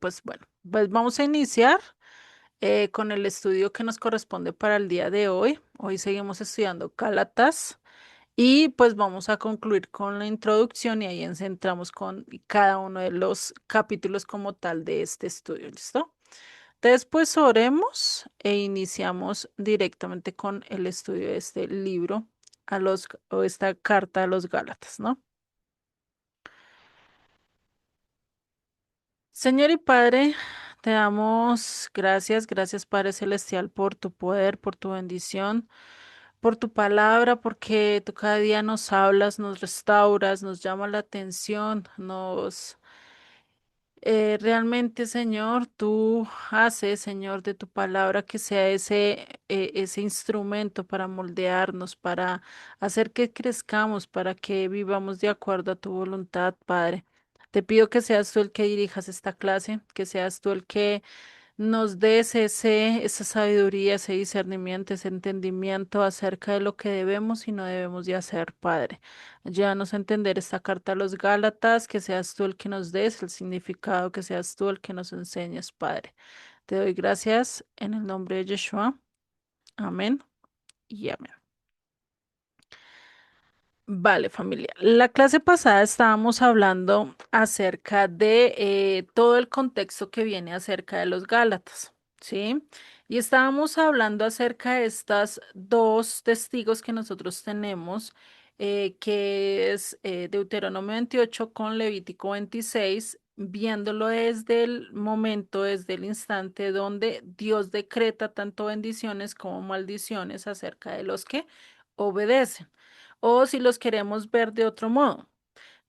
Pues bueno, pues vamos a iniciar con el estudio que nos corresponde para el día de hoy. Hoy seguimos estudiando Gálatas y pues vamos a concluir con la introducción y ahí entramos con cada uno de los capítulos como tal de este estudio. ¿Listo? Después oremos e iniciamos directamente con el estudio de este libro o esta carta a los Gálatas, ¿no? Señor y Padre, te damos gracias, gracias Padre Celestial por tu poder, por tu bendición, por tu palabra, porque tú cada día nos hablas, nos restauras, nos llama la atención, realmente, Señor, tú haces, Señor, de tu palabra que sea ese instrumento para moldearnos, para hacer que crezcamos, para que vivamos de acuerdo a tu voluntad, Padre. Te pido que seas tú el que dirijas esta clase, que seas tú el que nos des esa sabiduría, ese discernimiento, ese entendimiento acerca de lo que debemos y no debemos de hacer, Padre. Ayúdanos a entender esta carta a los Gálatas, que seas tú el que nos des el significado, que seas tú el que nos enseñes, Padre. Te doy gracias en el nombre de Yeshua. Amén y amén. Vale, familia. La clase pasada estábamos hablando acerca de todo el contexto que viene acerca de los Gálatas, ¿sí? Y estábamos hablando acerca de estas dos testigos que nosotros tenemos, que es Deuteronomio 28 con Levítico 26, viéndolo desde el momento, desde el instante donde Dios decreta tanto bendiciones como maldiciones acerca de los que obedecen. O si los queremos ver de otro modo,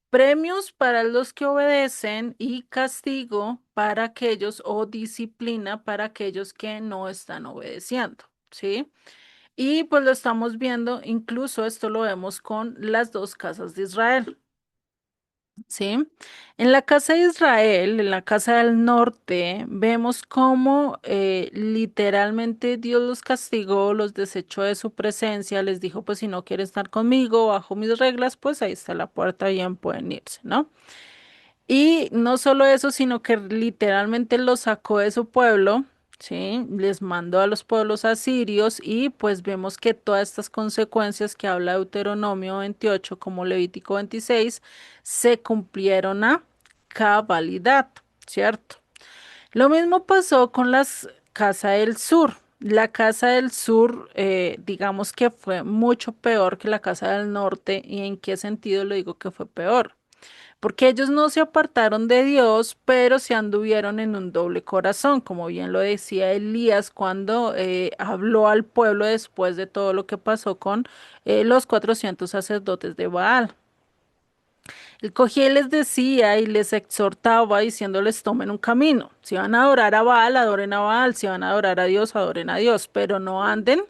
premios para los que obedecen y castigo para aquellos o disciplina para aquellos que no están obedeciendo, ¿sí? Y pues lo estamos viendo, incluso esto lo vemos con las dos casas de Israel. Sí, en la casa de Israel, en la casa del norte, vemos cómo literalmente Dios los castigó, los desechó de su presencia, les dijo, pues si no quieren estar conmigo bajo mis reglas, pues ahí está la puerta, bien pueden irse, ¿no? Y no solo eso, sino que literalmente los sacó de su pueblo, ¿sí? Les mandó a los pueblos asirios y pues vemos que todas estas consecuencias que habla Deuteronomio 28 como Levítico 26 se cumplieron a cabalidad, ¿cierto? Lo mismo pasó con las Casa del Sur. La Casa del Sur, digamos que fue mucho peor que la Casa del Norte. ¿Y en qué sentido lo digo que fue peor? Porque ellos no se apartaron de Dios, pero se anduvieron en un doble corazón, como bien lo decía Elías cuando habló al pueblo después de todo lo que pasó con los 400 sacerdotes de Baal. Él cogía y les decía y les exhortaba diciéndoles tomen un camino. Si van a adorar a Baal, adoren a Baal. Si van a adorar a Dios, adoren a Dios. Pero no anden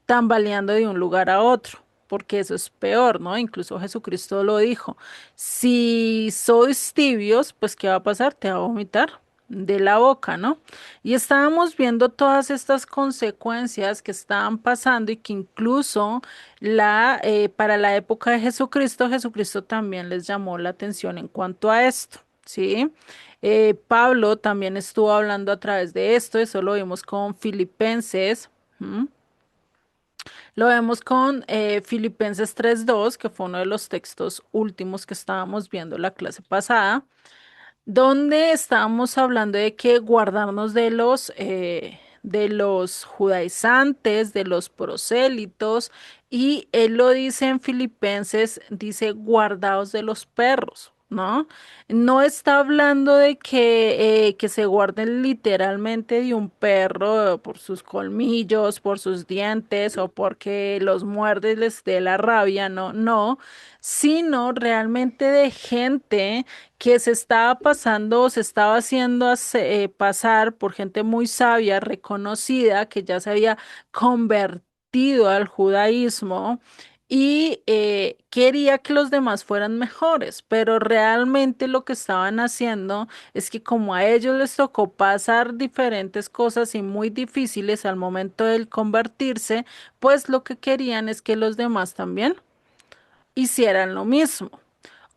tambaleando de un lugar a otro, porque eso es peor, ¿no? Incluso Jesucristo lo dijo. Si sois tibios, pues ¿qué va a pasar? Te va a vomitar de la boca, ¿no? Y estábamos viendo todas estas consecuencias que estaban pasando y que incluso para la época de Jesucristo, Jesucristo también les llamó la atención en cuanto a esto, ¿sí? Pablo también estuvo hablando a través de esto, eso lo vimos con Filipenses. ¿M? Lo vemos con Filipenses 3:2, que fue uno de los textos últimos que estábamos viendo la clase pasada, donde estábamos hablando de que guardarnos de los judaizantes, de los prosélitos, y él lo dice en Filipenses, dice guardaos de los perros. ¿No? No está hablando de que se guarden literalmente de un perro por sus colmillos, por sus dientes o porque los muerde y les dé la rabia, no, no, sino realmente de gente que se estaba pasando o se estaba haciendo pasar por gente muy sabia, reconocida, que ya se había convertido al judaísmo y quería que los demás fueran mejores, pero realmente lo que estaban haciendo es que como a ellos les tocó pasar diferentes cosas y muy difíciles al momento de convertirse, pues lo que querían es que los demás también hicieran lo mismo.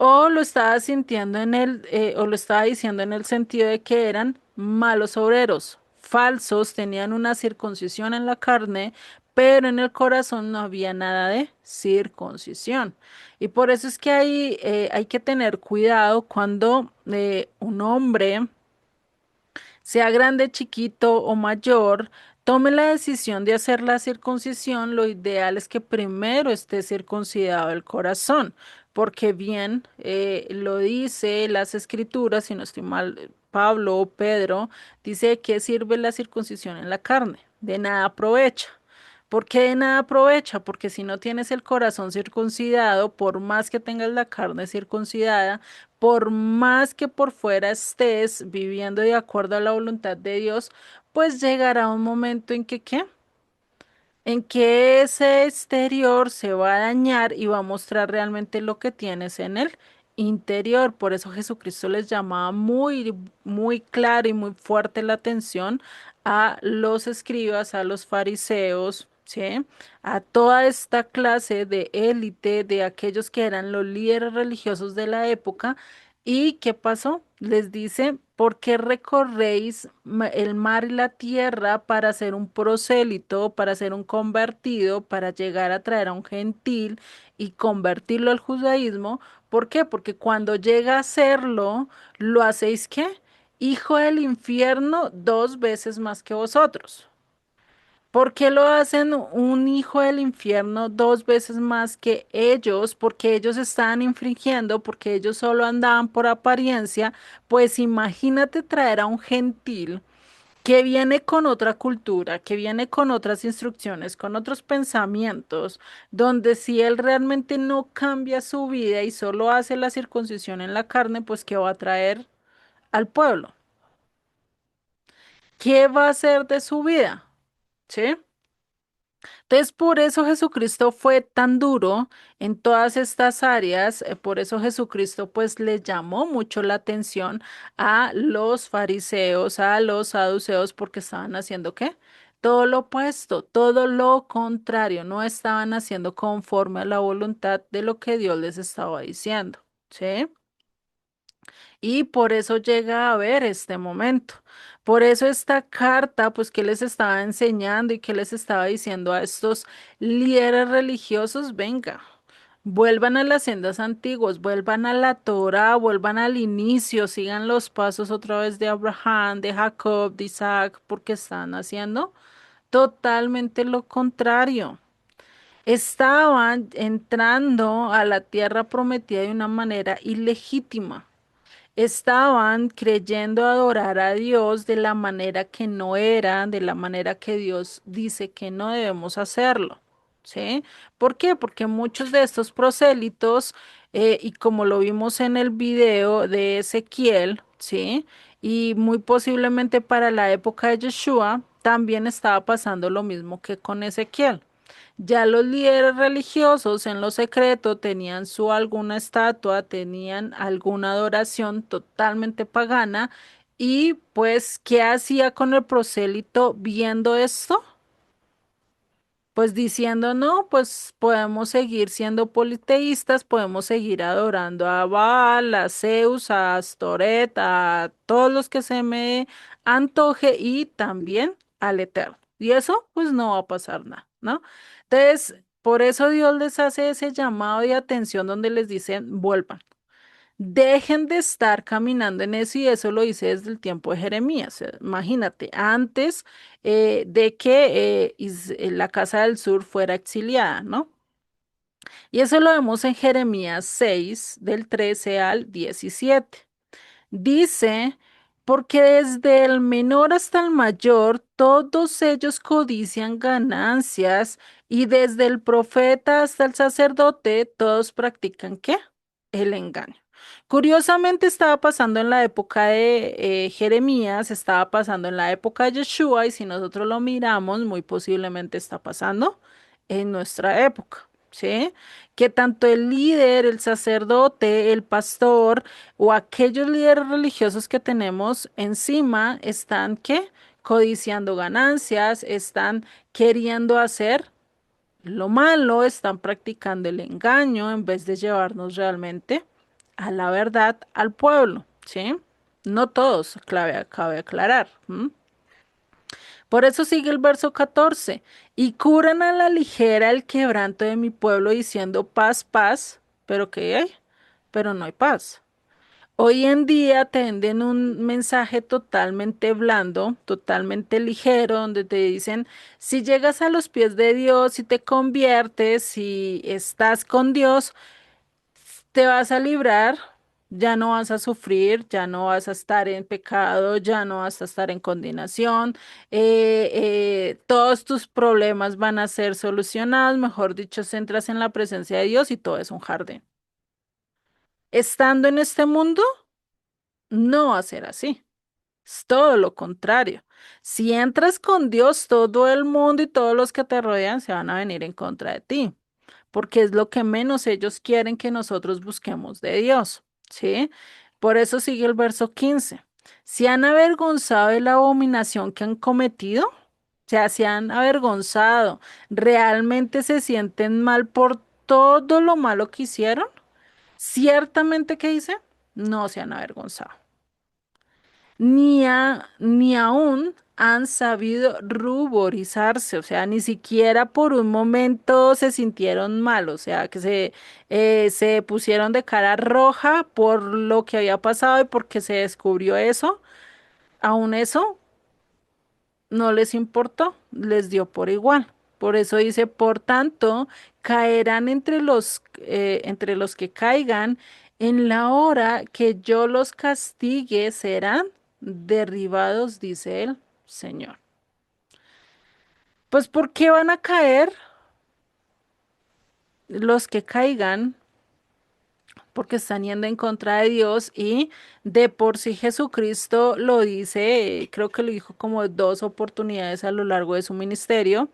O lo estaba sintiendo o lo estaba diciendo en el sentido de que eran malos obreros, falsos, tenían una circuncisión en la carne, pero en el corazón no había nada de circuncisión. Y por eso es que hay que tener cuidado cuando un hombre, sea grande, chiquito o mayor, tome la decisión de hacer la circuncisión, lo ideal es que primero esté circuncidado el corazón, porque bien lo dice las escrituras, si no estoy mal, Pablo o Pedro, dice que sirve la circuncisión en la carne, de nada aprovecha. ¿Por qué de nada aprovecha? Porque si no tienes el corazón circuncidado, por más que tengas la carne circuncidada, por más que por fuera estés viviendo de acuerdo a la voluntad de Dios, pues llegará un momento en que, ¿qué? En que ese exterior se va a dañar y va a mostrar realmente lo que tienes en el interior. Por eso Jesucristo les llamaba muy, muy claro y muy fuerte la atención a los escribas, a los fariseos, ¿sí? A toda esta clase de élite, de aquellos que eran los líderes religiosos de la época. ¿Y qué pasó? Les dice, ¿por qué recorréis el mar y la tierra para ser un prosélito, para ser un convertido, para llegar a traer a un gentil y convertirlo al judaísmo? ¿Por qué? Porque cuando llega a serlo, lo hacéis ¿qué? Hijo del infierno 2 veces más que vosotros. ¿Por qué lo hacen un hijo del infierno 2 veces más que ellos? Porque ellos estaban infringiendo, porque ellos solo andaban por apariencia. Pues imagínate traer a un gentil que viene con otra cultura, que viene con otras instrucciones, con otros pensamientos, donde si él realmente no cambia su vida y solo hace la circuncisión en la carne, pues ¿qué va a traer al pueblo? ¿Qué va a hacer de su vida? ¿Sí? Entonces, por eso Jesucristo fue tan duro en todas estas áreas, por eso Jesucristo pues le llamó mucho la atención a los fariseos, a los saduceos, porque estaban haciendo ¿qué? Todo lo opuesto, todo lo contrario, no estaban haciendo conforme a la voluntad de lo que Dios les estaba diciendo, ¿sí? Y por eso llega a haber este momento. Por eso esta carta, pues que les estaba enseñando y que les estaba diciendo a estos líderes religiosos, venga, vuelvan a las sendas antiguas, vuelvan a la Torá, vuelvan al inicio, sigan los pasos otra vez de Abraham, de Jacob, de Isaac, porque están haciendo totalmente lo contrario. Estaban entrando a la tierra prometida de una manera ilegítima. Estaban creyendo adorar a Dios de la manera que no era, de la manera que Dios dice que no debemos hacerlo. ¿Sí? ¿Por qué? Porque muchos de estos prosélitos, y como lo vimos en el video de Ezequiel, ¿sí? Y muy posiblemente para la época de Yeshua, también estaba pasando lo mismo que con Ezequiel. Ya los líderes religiosos en lo secreto tenían su alguna estatua, tenían alguna adoración totalmente pagana y pues, ¿qué hacía con el prosélito viendo esto? Pues diciendo, no, pues podemos seguir siendo politeístas, podemos seguir adorando a Baal, a Zeus, a Astoret, a todos los que se me antoje y también al Eterno. Y eso, pues no va a pasar nada, ¿no? Entonces, por eso Dios les hace ese llamado de atención donde les dicen, vuelvan. Dejen de estar caminando en eso y eso lo hice desde el tiempo de Jeremías. Imagínate, antes de que la Casa del Sur fuera exiliada, ¿no? Y eso lo vemos en Jeremías 6, del 13 al 17. Dice, porque desde el menor hasta el mayor, todos ellos codician ganancias, y desde el profeta hasta el sacerdote, todos practican ¿qué? El engaño. Curiosamente estaba pasando en la época de Jeremías, estaba pasando en la época de Yeshua, y si nosotros lo miramos, muy posiblemente está pasando en nuestra época. ¿Sí? Que tanto el líder, el sacerdote, el pastor, o aquellos líderes religiosos que tenemos encima están ¿qué? Codiciando ganancias, están queriendo hacer lo malo, están practicando el engaño en vez de llevarnos realmente a la verdad al pueblo, ¿sí? No todos, cabe aclarar. ¿M? Por eso sigue el verso 14. Y curan a la ligera el quebranto de mi pueblo diciendo paz, paz, pero ¿qué hay? Pero no hay paz. Hoy en día te venden un mensaje totalmente blando, totalmente ligero, donde te dicen, si llegas a los pies de Dios, si te conviertes, si estás con Dios, te vas a librar, ya no vas a sufrir, ya no vas a estar en pecado, ya no vas a estar en condenación, todos tus problemas van a ser solucionados, mejor dicho, entras en la presencia de Dios y todo es un jardín. Estando en este mundo, no va a ser así. Es todo lo contrario. Si entras con Dios, todo el mundo y todos los que te rodean se van a venir en contra de ti, porque es lo que menos ellos quieren que nosotros busquemos de Dios, ¿sí? Por eso sigue el verso 15. Si han avergonzado de la abominación que han cometido, o sea, se han avergonzado, realmente se sienten mal por todo lo malo que hicieron, ciertamente que dice, no se han avergonzado ni aún han sabido ruborizarse, o sea, ni siquiera por un momento se sintieron mal, o sea, que se pusieron de cara roja por lo que había pasado y porque se descubrió eso, aún eso no les importó, les dio por igual. Por eso dice, por tanto, caerán entre los que caigan, en la hora que yo los castigue, serán derribados, dice el Señor. Pues, ¿por qué van a caer los que caigan? Porque están yendo en contra de Dios y de por sí Jesucristo lo dice, creo que lo dijo como dos oportunidades a lo largo de su ministerio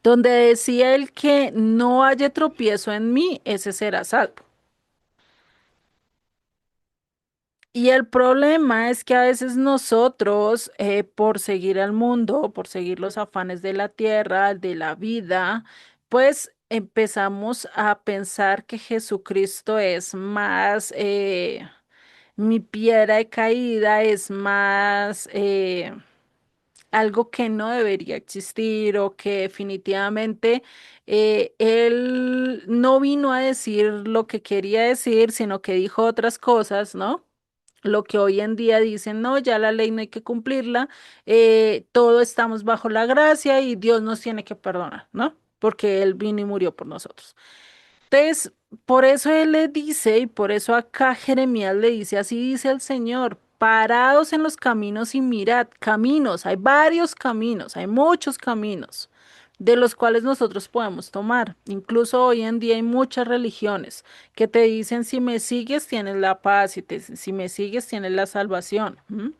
donde decía el que no haya tropiezo en mí, ese será salvo. Y el problema es que a veces nosotros, por seguir al mundo, por seguir los afanes de la tierra, de la vida, pues empezamos a pensar que Jesucristo es más, mi piedra de caída, es más, algo que no debería existir o que definitivamente él no vino a decir lo que quería decir, sino que dijo otras cosas, ¿no? Lo que hoy en día dicen, no, ya la ley no hay que cumplirla, todos estamos bajo la gracia y Dios nos tiene que perdonar, ¿no? Porque Él vino y murió por nosotros. Entonces, por eso él le dice, y por eso acá Jeremías le dice, así dice el Señor, parados en los caminos y mirad, caminos, hay varios caminos, hay muchos caminos de los cuales nosotros podemos tomar. Incluso hoy en día hay muchas religiones que te dicen, si me sigues tienes la paz, si me sigues tienes la salvación. ¿M?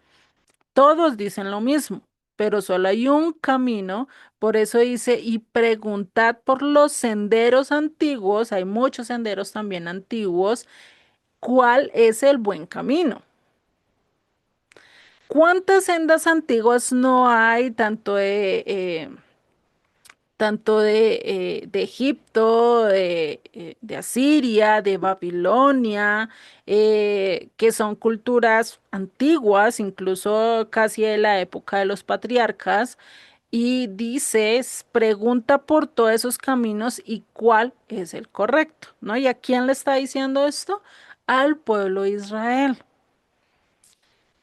Todos dicen lo mismo, pero solo hay un camino. Por eso dice, y preguntad por los senderos antiguos, hay muchos senderos también antiguos, ¿cuál es el buen camino? ¿Cuántas sendas antiguas no hay, tanto de Egipto, de Asiria, de Babilonia, que son culturas antiguas, incluso casi de la época de los patriarcas? Y dices, pregunta por todos esos caminos y cuál es el correcto, ¿no? ¿Y a quién le está diciendo esto? Al pueblo de Israel.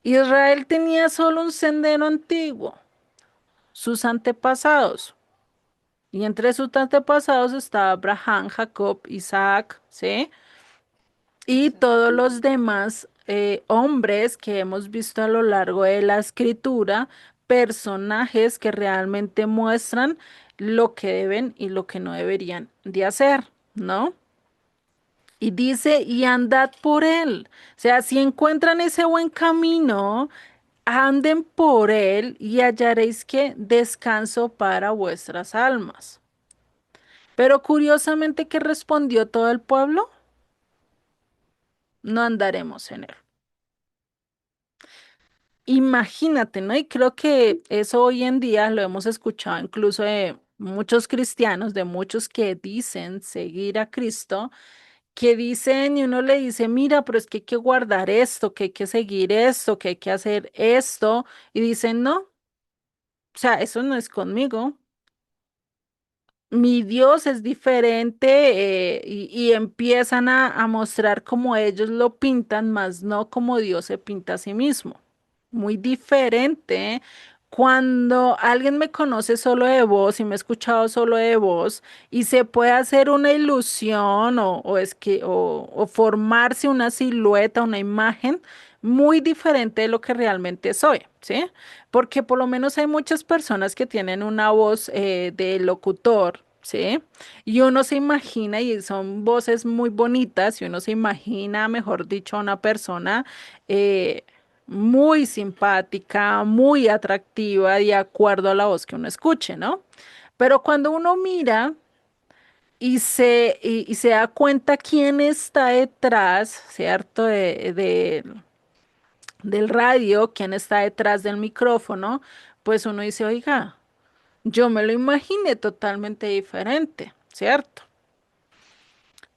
Israel tenía solo un sendero antiguo, sus antepasados. Y entre sus antepasados estaba Abraham, Jacob, Isaac, ¿sí? Y todos los demás hombres que hemos visto a lo largo de la escritura, personajes que realmente muestran lo que deben y lo que no deberían de hacer, ¿no? Y dice, y andad por él. O sea, si encuentran ese buen camino, anden por él y hallaréis que descanso para vuestras almas. Pero curiosamente, ¿qué respondió todo el pueblo? No andaremos en él. Imagínate, ¿no? Y creo que eso hoy en día lo hemos escuchado incluso de muchos cristianos, de muchos que dicen seguir a Cristo, que dicen y uno le dice, mira, pero es que hay que guardar esto, que hay que seguir esto, que hay que hacer esto, y dicen, no, o sea, eso no es conmigo. Mi Dios es diferente y empiezan a mostrar como ellos lo pintan, más no como Dios se pinta a sí mismo. Muy diferente. Cuando alguien me conoce solo de voz y me ha escuchado solo de voz y se puede hacer una ilusión o formarse una silueta, una imagen muy diferente de lo que realmente soy, ¿sí? Porque por lo menos hay muchas personas que tienen una voz de locutor, ¿sí? Y uno se imagina, y son voces muy bonitas, y uno se imagina, mejor dicho, a una persona eh, muy simpática, muy atractiva, de acuerdo a la voz que uno escuche, ¿no? Pero cuando uno mira y se da cuenta quién está detrás, ¿cierto? Del radio, quién está detrás del micrófono, pues uno dice, oiga, yo me lo imaginé totalmente diferente, ¿cierto?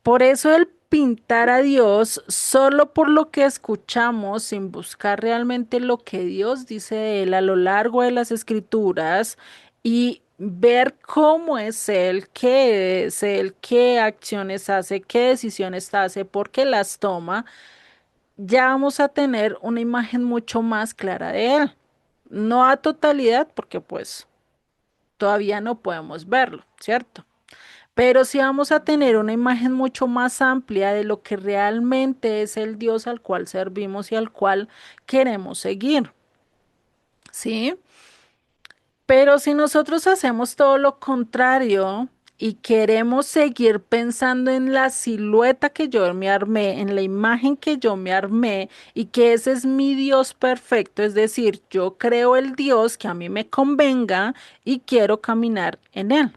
Por eso el pintar a Dios solo por lo que escuchamos, sin buscar realmente lo que Dios dice de él a lo largo de las escrituras y ver cómo es él, qué es él, qué acciones hace, qué decisiones hace, por qué las toma, ya vamos a tener una imagen mucho más clara de él. No a totalidad, porque pues todavía no podemos verlo, ¿cierto? Pero sí vamos a tener una imagen mucho más amplia de lo que realmente es el Dios al cual servimos y al cual queremos seguir, ¿sí? Pero si nosotros hacemos todo lo contrario y queremos seguir pensando en la silueta que yo me armé, en la imagen que yo me armé y que ese es mi Dios perfecto, es decir, yo creo el Dios que a mí me convenga y quiero caminar en él.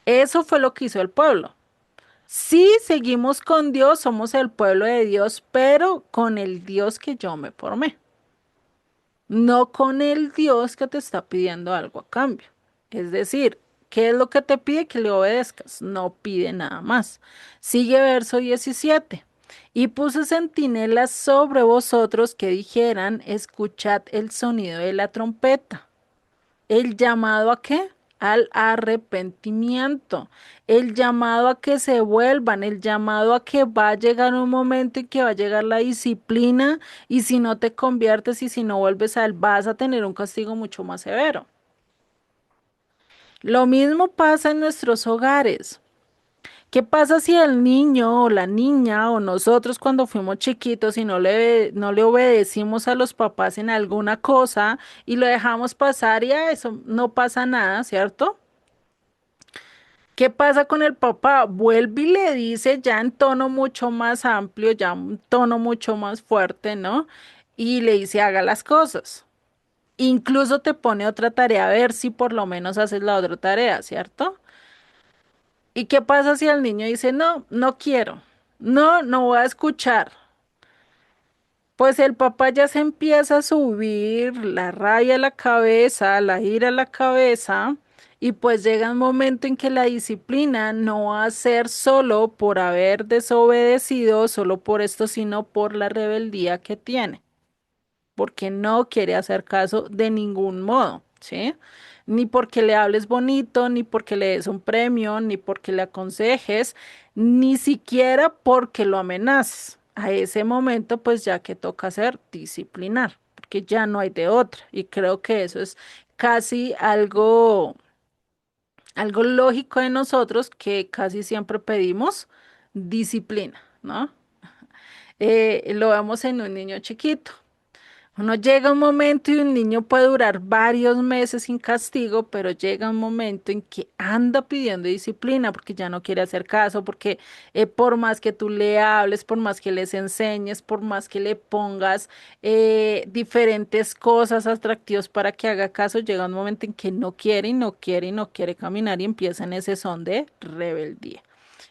Eso fue lo que hizo el pueblo. Sí, seguimos con Dios, somos el pueblo de Dios, pero con el Dios que yo me formé, no con el Dios que te está pidiendo algo a cambio. Es decir, ¿qué es lo que te pide? Que le obedezcas, no pide nada más. Sigue verso 17. Y puse centinelas sobre vosotros que dijeran, escuchad el sonido de la trompeta. ¿El llamado a qué? Al arrepentimiento, el llamado a que se vuelvan, el llamado a que va a llegar un momento en que va a llegar la disciplina y si no te conviertes y si no vuelves a él, vas a tener un castigo mucho más severo. Lo mismo pasa en nuestros hogares. ¿Qué pasa si el niño o la niña o nosotros cuando fuimos chiquitos y no le obedecimos a los papás en alguna cosa y lo dejamos pasar y a eso no pasa nada, ¿cierto? ¿Qué pasa con el papá? Vuelve y le dice ya en tono mucho más amplio, ya un tono mucho más fuerte, ¿no? Y le dice haga las cosas. Incluso te pone otra tarea a ver si por lo menos haces la otra tarea, ¿cierto? ¿Y qué pasa si el niño dice, no, no quiero, no, no voy a escuchar? Pues el papá ya se empieza a subir la rabia a la cabeza, la ira a la cabeza, y pues llega un momento en que la disciplina no va a ser solo por haber desobedecido, solo por esto, sino por la rebeldía que tiene porque no quiere hacer caso de ningún modo, ¿sí? Ni porque le hables bonito, ni porque le des un premio, ni porque le aconsejes, ni siquiera porque lo amenaces. A ese momento, pues ya que toca hacer disciplinar, porque ya no hay de otra. Y creo que eso es casi algo lógico de nosotros que casi siempre pedimos disciplina, ¿no? Lo vemos en un niño chiquito. Uno llega un momento y un niño puede durar varios meses sin castigo, pero llega un momento en que anda pidiendo disciplina porque ya no quiere hacer caso, porque por más que tú le hables, por más que les enseñes, por más que le pongas diferentes cosas atractivas para que haga caso, llega un momento en que no quiere y no quiere y no quiere caminar y empieza en ese son de rebeldía.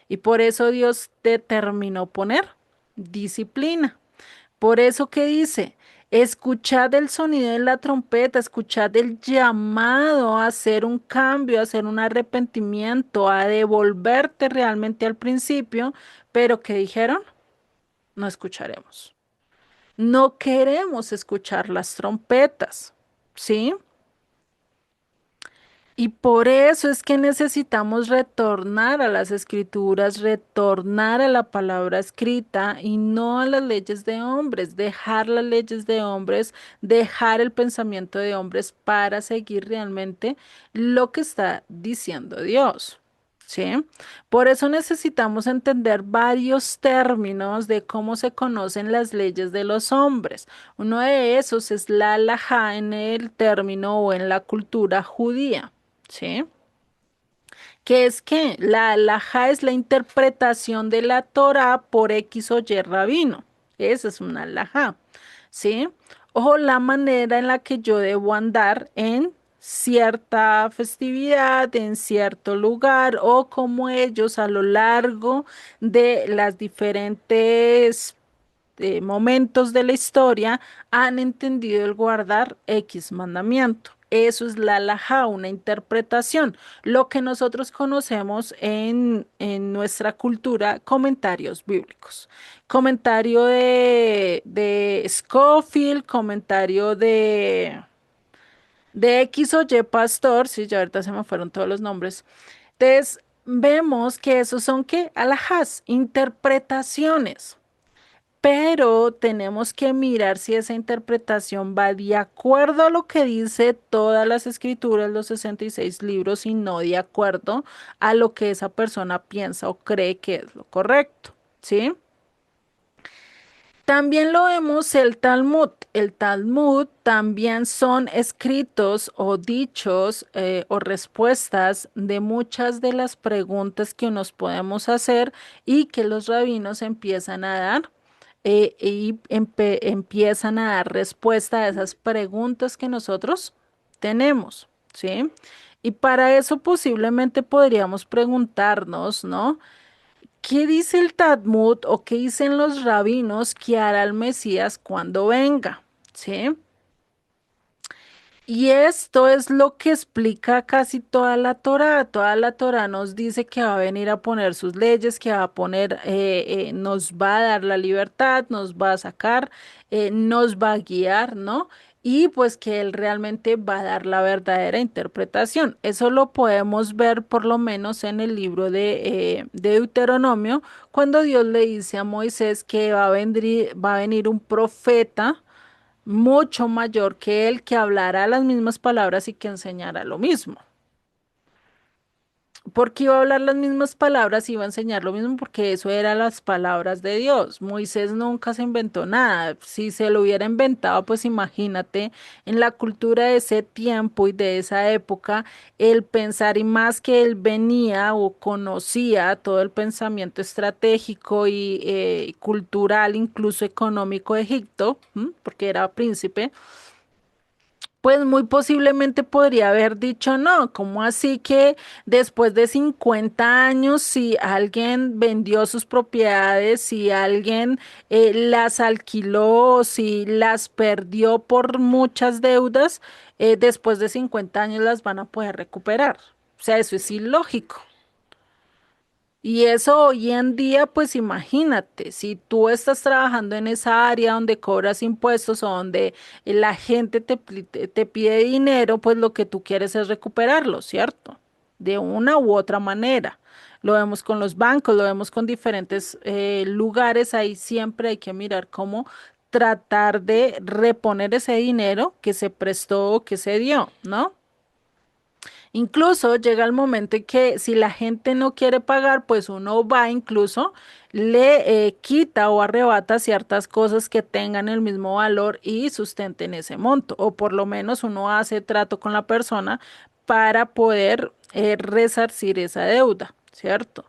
Y por eso Dios determinó poner disciplina. Por eso que dice. Escuchad el sonido de la trompeta, escuchad el llamado a hacer un cambio, a hacer un arrepentimiento, a devolverte realmente al principio, pero ¿qué dijeron? No escucharemos. No queremos escuchar las trompetas, ¿sí? Y por eso es que necesitamos retornar a las escrituras, retornar a la palabra escrita y no a las leyes de hombres, dejar las leyes de hombres, dejar el pensamiento de hombres para seguir realmente lo que está diciendo Dios. ¿Sí? Por eso necesitamos entender varios términos de cómo se conocen las leyes de los hombres. Uno de esos es la halajá en el término o en la cultura judía. ¿Sí? Que es que la halajá es la interpretación de la Torá por X o Y rabino. Esa es una halajá. ¿Sí? O la manera en la que yo debo andar en cierta festividad, en cierto lugar, o como ellos a lo largo de las diferentes momentos de la historia han entendido el guardar X mandamiento. Eso es la halajá, una interpretación, lo que nosotros conocemos en nuestra cultura, comentarios bíblicos. Comentario de Scofield, comentario de X o Y pastor, sí, ya ahorita se me fueron todos los nombres. Entonces, vemos que esos son ¿qué? Alajás, interpretaciones. Pero tenemos que mirar si esa interpretación va de acuerdo a lo que dice todas las escrituras, los 66 libros, y no de acuerdo a lo que esa persona piensa o cree que es lo correcto, ¿sí? También lo vemos el Talmud. El Talmud también son escritos o dichos o respuestas de muchas de las preguntas que nos podemos hacer y que los rabinos empiezan a dar empiezan a dar respuesta a esas preguntas que nosotros tenemos, ¿sí? Y para eso posiblemente podríamos preguntarnos, ¿no? ¿Qué dice el Talmud o qué dicen los rabinos que hará el Mesías cuando venga? ¿Sí? Y esto es lo que explica casi toda la Torá. Toda la Torá nos dice que va a venir a poner sus leyes, que va a poner, nos va a dar la libertad, nos va a sacar, nos va a guiar, ¿no? Y pues que Él realmente va a dar la verdadera interpretación. Eso lo podemos ver por lo menos en el libro de Deuteronomio, cuando Dios le dice a Moisés que va a venir un profeta mucho mayor que él que hablara las mismas palabras y que enseñara lo mismo. Porque iba a hablar las mismas palabras, iba a enseñar lo mismo, porque eso eran las palabras de Dios. Moisés nunca se inventó nada. Si se lo hubiera inventado, pues imagínate en la cultura de ese tiempo y de esa época, el pensar y más que él venía o conocía todo el pensamiento estratégico y cultural, incluso económico de Egipto, porque era príncipe. Pues muy posiblemente podría haber dicho no, ¿cómo así que después de 50 años, si alguien vendió sus propiedades, si alguien las alquiló, si las perdió por muchas deudas, después de 50 años las van a poder recuperar? O sea, eso es ilógico. Y eso hoy en día, pues imagínate, si tú estás trabajando en esa área donde cobras impuestos o donde la gente te pide dinero, pues lo que tú quieres es recuperarlo, ¿cierto? De una u otra manera. Lo vemos con los bancos, lo vemos con diferentes lugares, ahí siempre hay que mirar cómo tratar de reponer ese dinero que se prestó o que se dio, ¿no? Incluso llega el momento en que si la gente no quiere pagar, pues uno va incluso, le quita o arrebata ciertas cosas que tengan el mismo valor y sustenten ese monto. O por lo menos uno hace trato con la persona para poder resarcir esa deuda, ¿cierto?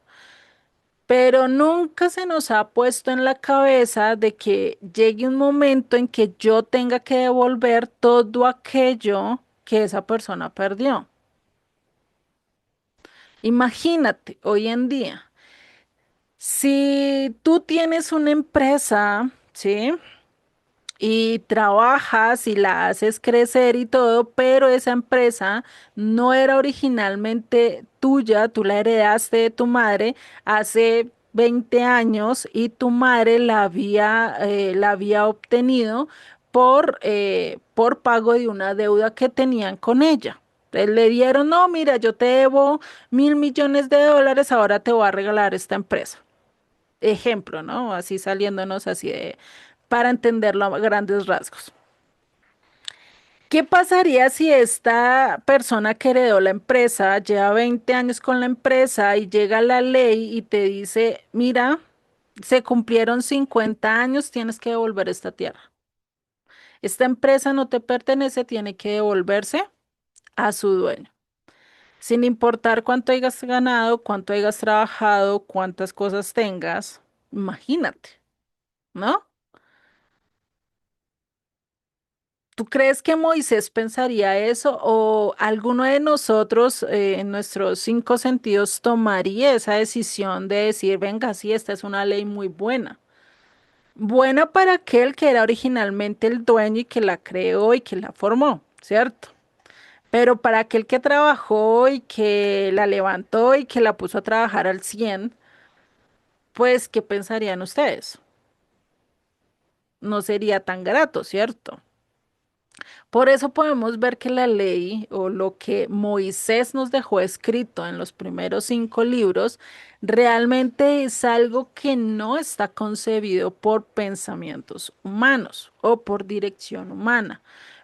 Pero nunca se nos ha puesto en la cabeza de que llegue un momento en que yo tenga que devolver todo aquello que esa persona perdió. Imagínate, hoy en día, si tú tienes una empresa, ¿sí? y trabajas y la haces crecer y todo, pero esa empresa no era originalmente tuya, tú la heredaste de tu madre hace 20 años y tu madre la había obtenido por pago de una deuda que tenían con ella. Le dieron, no, mira, yo te debo 1.000 millones de dólares, ahora te voy a regalar esta empresa. Ejemplo, ¿no? Así saliéndonos así de, para entenderlo a grandes rasgos. ¿Qué pasaría si esta persona que heredó la empresa lleva 20 años con la empresa y llega la ley y te dice, mira, se cumplieron 50 años, tienes que devolver esta tierra? Esta empresa no te pertenece, tiene que devolverse a su dueño, sin importar cuánto hayas ganado, cuánto hayas trabajado, cuántas cosas tengas. Imagínate, ¿no? ¿Tú crees que Moisés pensaría eso o alguno de nosotros en nuestros cinco sentidos tomaría esa decisión de decir, venga, sí, esta es una ley muy buena? Buena para aquel que era originalmente el dueño y que la creó y que la formó, ¿cierto? Pero para aquel que trabajó y que la levantó y que la puso a trabajar al 100, pues, ¿qué pensarían ustedes? No sería tan grato, ¿cierto? Por eso podemos ver que la ley o lo que Moisés nos dejó escrito en los primeros 5 libros realmente es algo que no está concebido por pensamientos humanos o por dirección humana.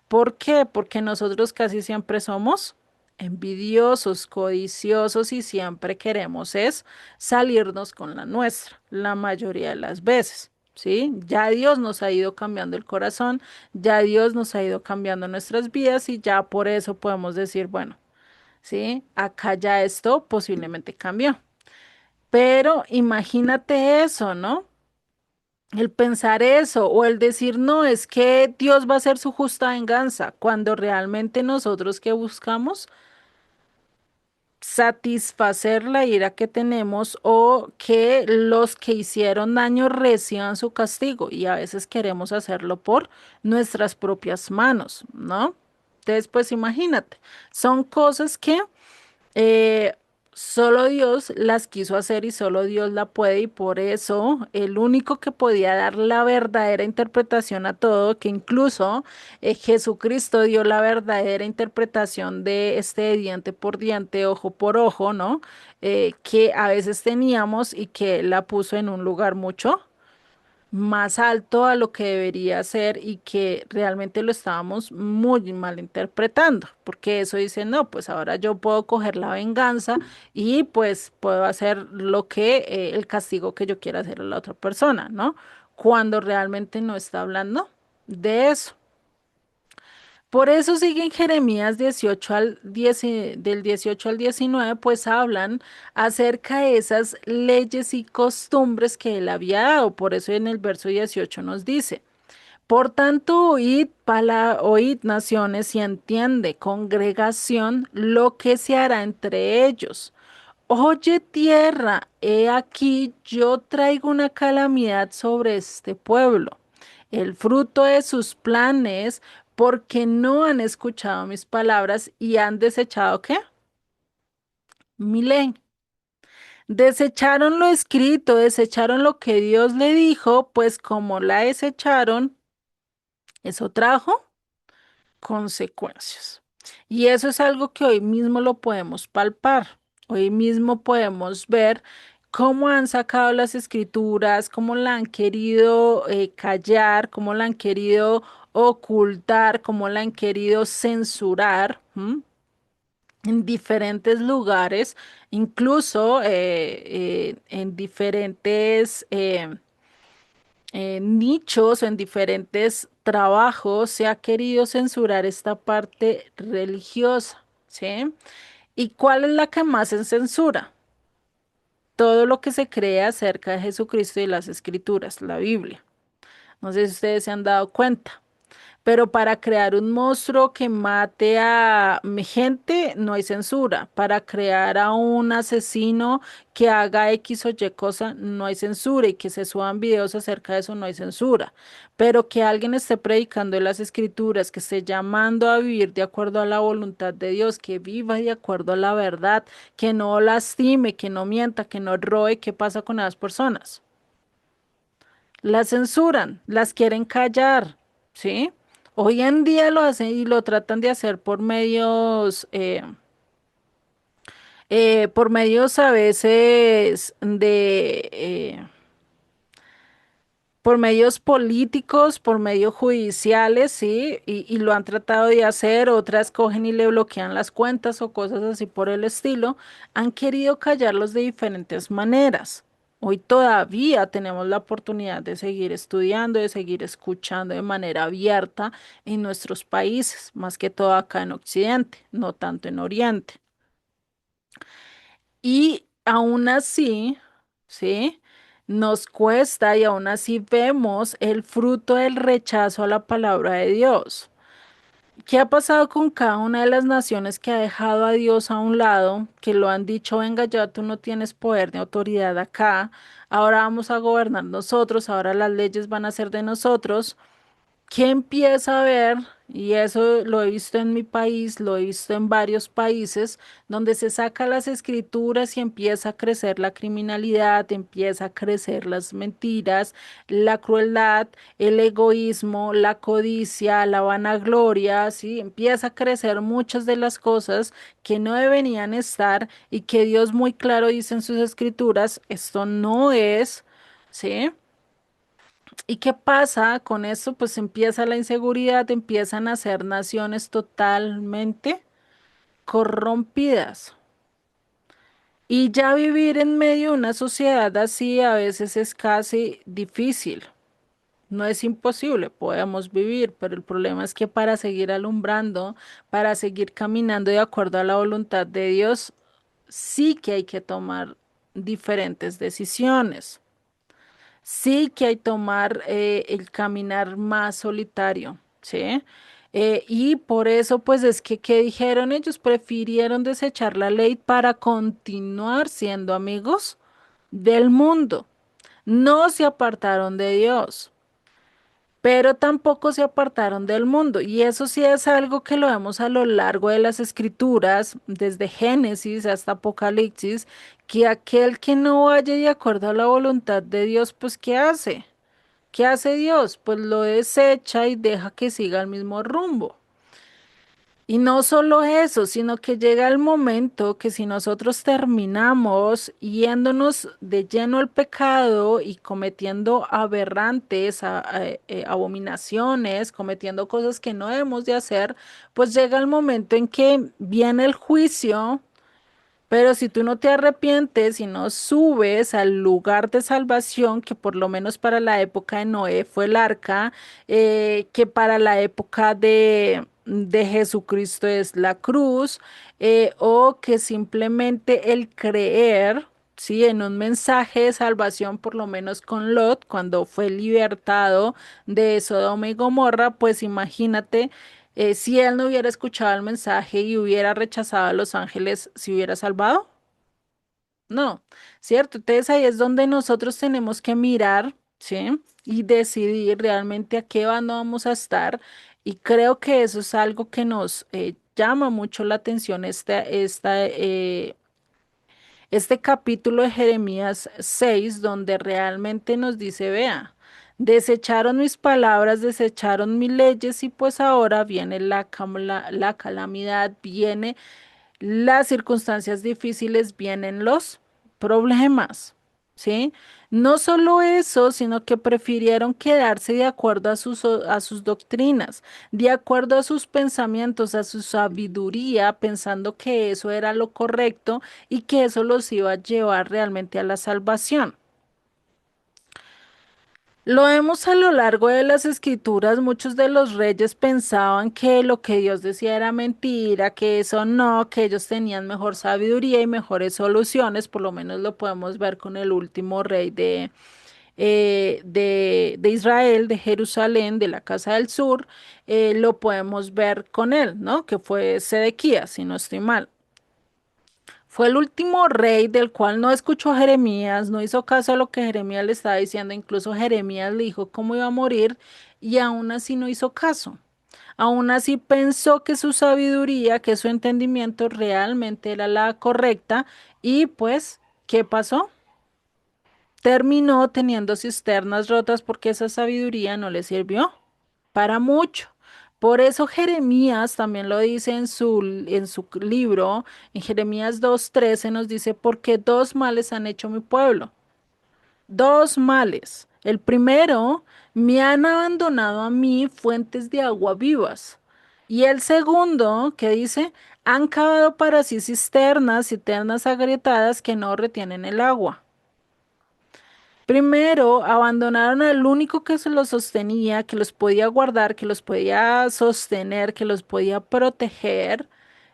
¿Por qué? Porque nosotros casi siempre somos envidiosos, codiciosos y siempre queremos es salirnos con la nuestra, la mayoría de las veces. ¿Sí? Ya Dios nos ha ido cambiando el corazón, ya Dios nos ha ido cambiando nuestras vidas y ya por eso podemos decir, bueno, ¿sí? Acá ya esto posiblemente cambió. Pero imagínate eso, ¿no? El pensar eso o el decir, no, es que Dios va a hacer su justa venganza, cuando realmente nosotros que buscamos satisfacer la ira que tenemos o que los que hicieron daño reciban su castigo y a veces queremos hacerlo por nuestras propias manos, ¿no? Entonces, pues imagínate, son cosas que eh, solo Dios las quiso hacer y solo Dios la puede y por eso el único que podía dar la verdadera interpretación a todo, que incluso Jesucristo dio la verdadera interpretación de este de diente por diente, ojo por ojo, ¿no? Que a veces teníamos y que Él la puso en un lugar mucho más alto a lo que debería ser y que realmente lo estábamos muy mal interpretando, porque eso dice, no, pues ahora yo puedo coger la venganza y pues puedo hacer lo que el castigo que yo quiera hacer a la otra persona, ¿no? Cuando realmente no está hablando de eso. Por eso siguen Jeremías 18 al 10, del 18 al 19, pues hablan acerca de esas leyes y costumbres que él había dado. Por eso en el verso 18 nos dice, por tanto, oíd naciones y entiende, congregación, lo que se hará entre ellos. Oye tierra, he aquí yo traigo una calamidad sobre este pueblo, el fruto de sus planes, porque no han escuchado mis palabras y han desechado ¿qué? Mi ley. Desecharon lo escrito, desecharon lo que Dios le dijo, pues como la desecharon, eso trajo consecuencias. Y eso es algo que hoy mismo lo podemos palpar. Hoy mismo podemos ver cómo han sacado las escrituras, cómo la han querido callar, cómo la han querido ocultar, cómo la han querido censurar. ¿M? En diferentes lugares, incluso en diferentes nichos, en diferentes trabajos, se ha querido censurar esta parte religiosa, ¿sí? ¿Y cuál es la que más se censura? Todo lo que se cree acerca de Jesucristo y las Escrituras, la Biblia. No sé si ustedes se han dado cuenta. Pero para crear un monstruo que mate a mi gente, no hay censura. Para crear a un asesino que haga X o Y cosa, no hay censura. Y que se suban videos acerca de eso, no hay censura. Pero que alguien esté predicando en las escrituras, que esté llamando a vivir de acuerdo a la voluntad de Dios, que viva de acuerdo a la verdad, que no lastime, que no mienta, que no robe, ¿qué pasa con esas personas? Las censuran, las quieren callar, ¿sí? Hoy en día lo hacen y lo tratan de hacer por medios a veces por medios políticos, por medios judiciales, sí, y lo han tratado de hacer, otras cogen y le bloquean las cuentas o cosas así por el estilo, han querido callarlos de diferentes maneras. Hoy todavía tenemos la oportunidad de seguir estudiando, de seguir escuchando de manera abierta en nuestros países, más que todo acá en Occidente, no tanto en Oriente. Y aún así, ¿sí? Nos cuesta y aún así vemos el fruto del rechazo a la palabra de Dios. ¿Qué ha pasado con cada una de las naciones que ha dejado a Dios a un lado, que lo han dicho, venga, ya tú no tienes poder ni autoridad acá, ahora vamos a gobernar nosotros, ahora las leyes van a ser de nosotros? ¿Qué empieza a ver? Y eso lo he visto en mi país, lo he visto en varios países, donde se saca las escrituras y empieza a crecer la criminalidad, empieza a crecer las mentiras, la crueldad, el egoísmo, la codicia, la vanagloria, ¿sí? Empieza a crecer muchas de las cosas que no deberían estar y que Dios muy claro dice en sus escrituras, esto no es, ¿sí? ¿Y qué pasa con esto? Pues empieza la inseguridad, empiezan a ser naciones totalmente corrompidas. Y ya vivir en medio de una sociedad así a veces es casi difícil. No es imposible, podemos vivir, pero el problema es que para seguir alumbrando, para seguir caminando de acuerdo a la voluntad de Dios, sí que hay que tomar diferentes decisiones. Sí que hay tomar el caminar más solitario, ¿sí? Y por eso, pues es que, ¿qué dijeron ellos? Prefirieron desechar la ley para continuar siendo amigos del mundo. No se apartaron de Dios, pero tampoco se apartaron del mundo. Y eso sí es algo que lo vemos a lo largo de las escrituras, desde Génesis hasta Apocalipsis, que aquel que no vaya de acuerdo a la voluntad de Dios, pues ¿qué hace? ¿Qué hace Dios? Pues lo desecha y deja que siga el mismo rumbo. Y no solo eso, sino que llega el momento que si nosotros terminamos yéndonos de lleno al pecado y cometiendo aberrantes, abominaciones, cometiendo cosas que no debemos de hacer, pues llega el momento en que viene el juicio, pero si tú no te arrepientes y no subes al lugar de salvación, que por lo menos para la época de Noé fue el arca, que para la época de Jesucristo es la cruz, o que simplemente el creer, sí, en un mensaje de salvación, por lo menos con Lot, cuando fue libertado de Sodoma y Gomorra, pues imagínate si él no hubiera escuchado el mensaje y hubiera rechazado a los ángeles, ¿se hubiera salvado? No, ¿cierto? Entonces ahí es donde nosotros tenemos que mirar, ¿sí? Y decidir realmente a qué bando vamos a estar. Y creo que eso es algo que nos llama mucho la atención, este capítulo de Jeremías 6, donde realmente nos dice, vea, desecharon mis palabras, desecharon mis leyes y pues ahora viene la calamidad, viene las circunstancias difíciles, vienen los problemas, ¿sí? No solo eso, sino que prefirieron quedarse de acuerdo a sus doctrinas, de acuerdo a sus pensamientos, a su sabiduría, pensando que eso era lo correcto y que eso los iba a llevar realmente a la salvación. Lo vemos a lo largo de las escrituras, muchos de los reyes pensaban que lo que Dios decía era mentira, que eso no, que ellos tenían mejor sabiduría y mejores soluciones, por lo menos lo podemos ver con el último rey de Israel, de Jerusalén, de la Casa del Sur, lo podemos ver con él, ¿no? Que fue Sedequías, si no estoy mal. Fue el último rey del cual no escuchó a Jeremías, no hizo caso a lo que Jeremías le estaba diciendo, incluso Jeremías le dijo cómo iba a morir y aún así no hizo caso. Aún así pensó que su sabiduría, que su entendimiento realmente era la correcta y pues, ¿qué pasó? Terminó teniendo cisternas rotas porque esa sabiduría no le sirvió para mucho. Por eso Jeremías también lo dice en su libro, en Jeremías 2:13 nos dice, porque dos males han hecho mi pueblo. Dos males. El primero, me han abandonado a mí fuentes de agua vivas. Y el segundo, que dice, han cavado para sí cisternas, cisternas agrietadas que no retienen el agua. Primero, abandonaron al único que se los sostenía, que los podía guardar, que los podía sostener, que los podía proteger.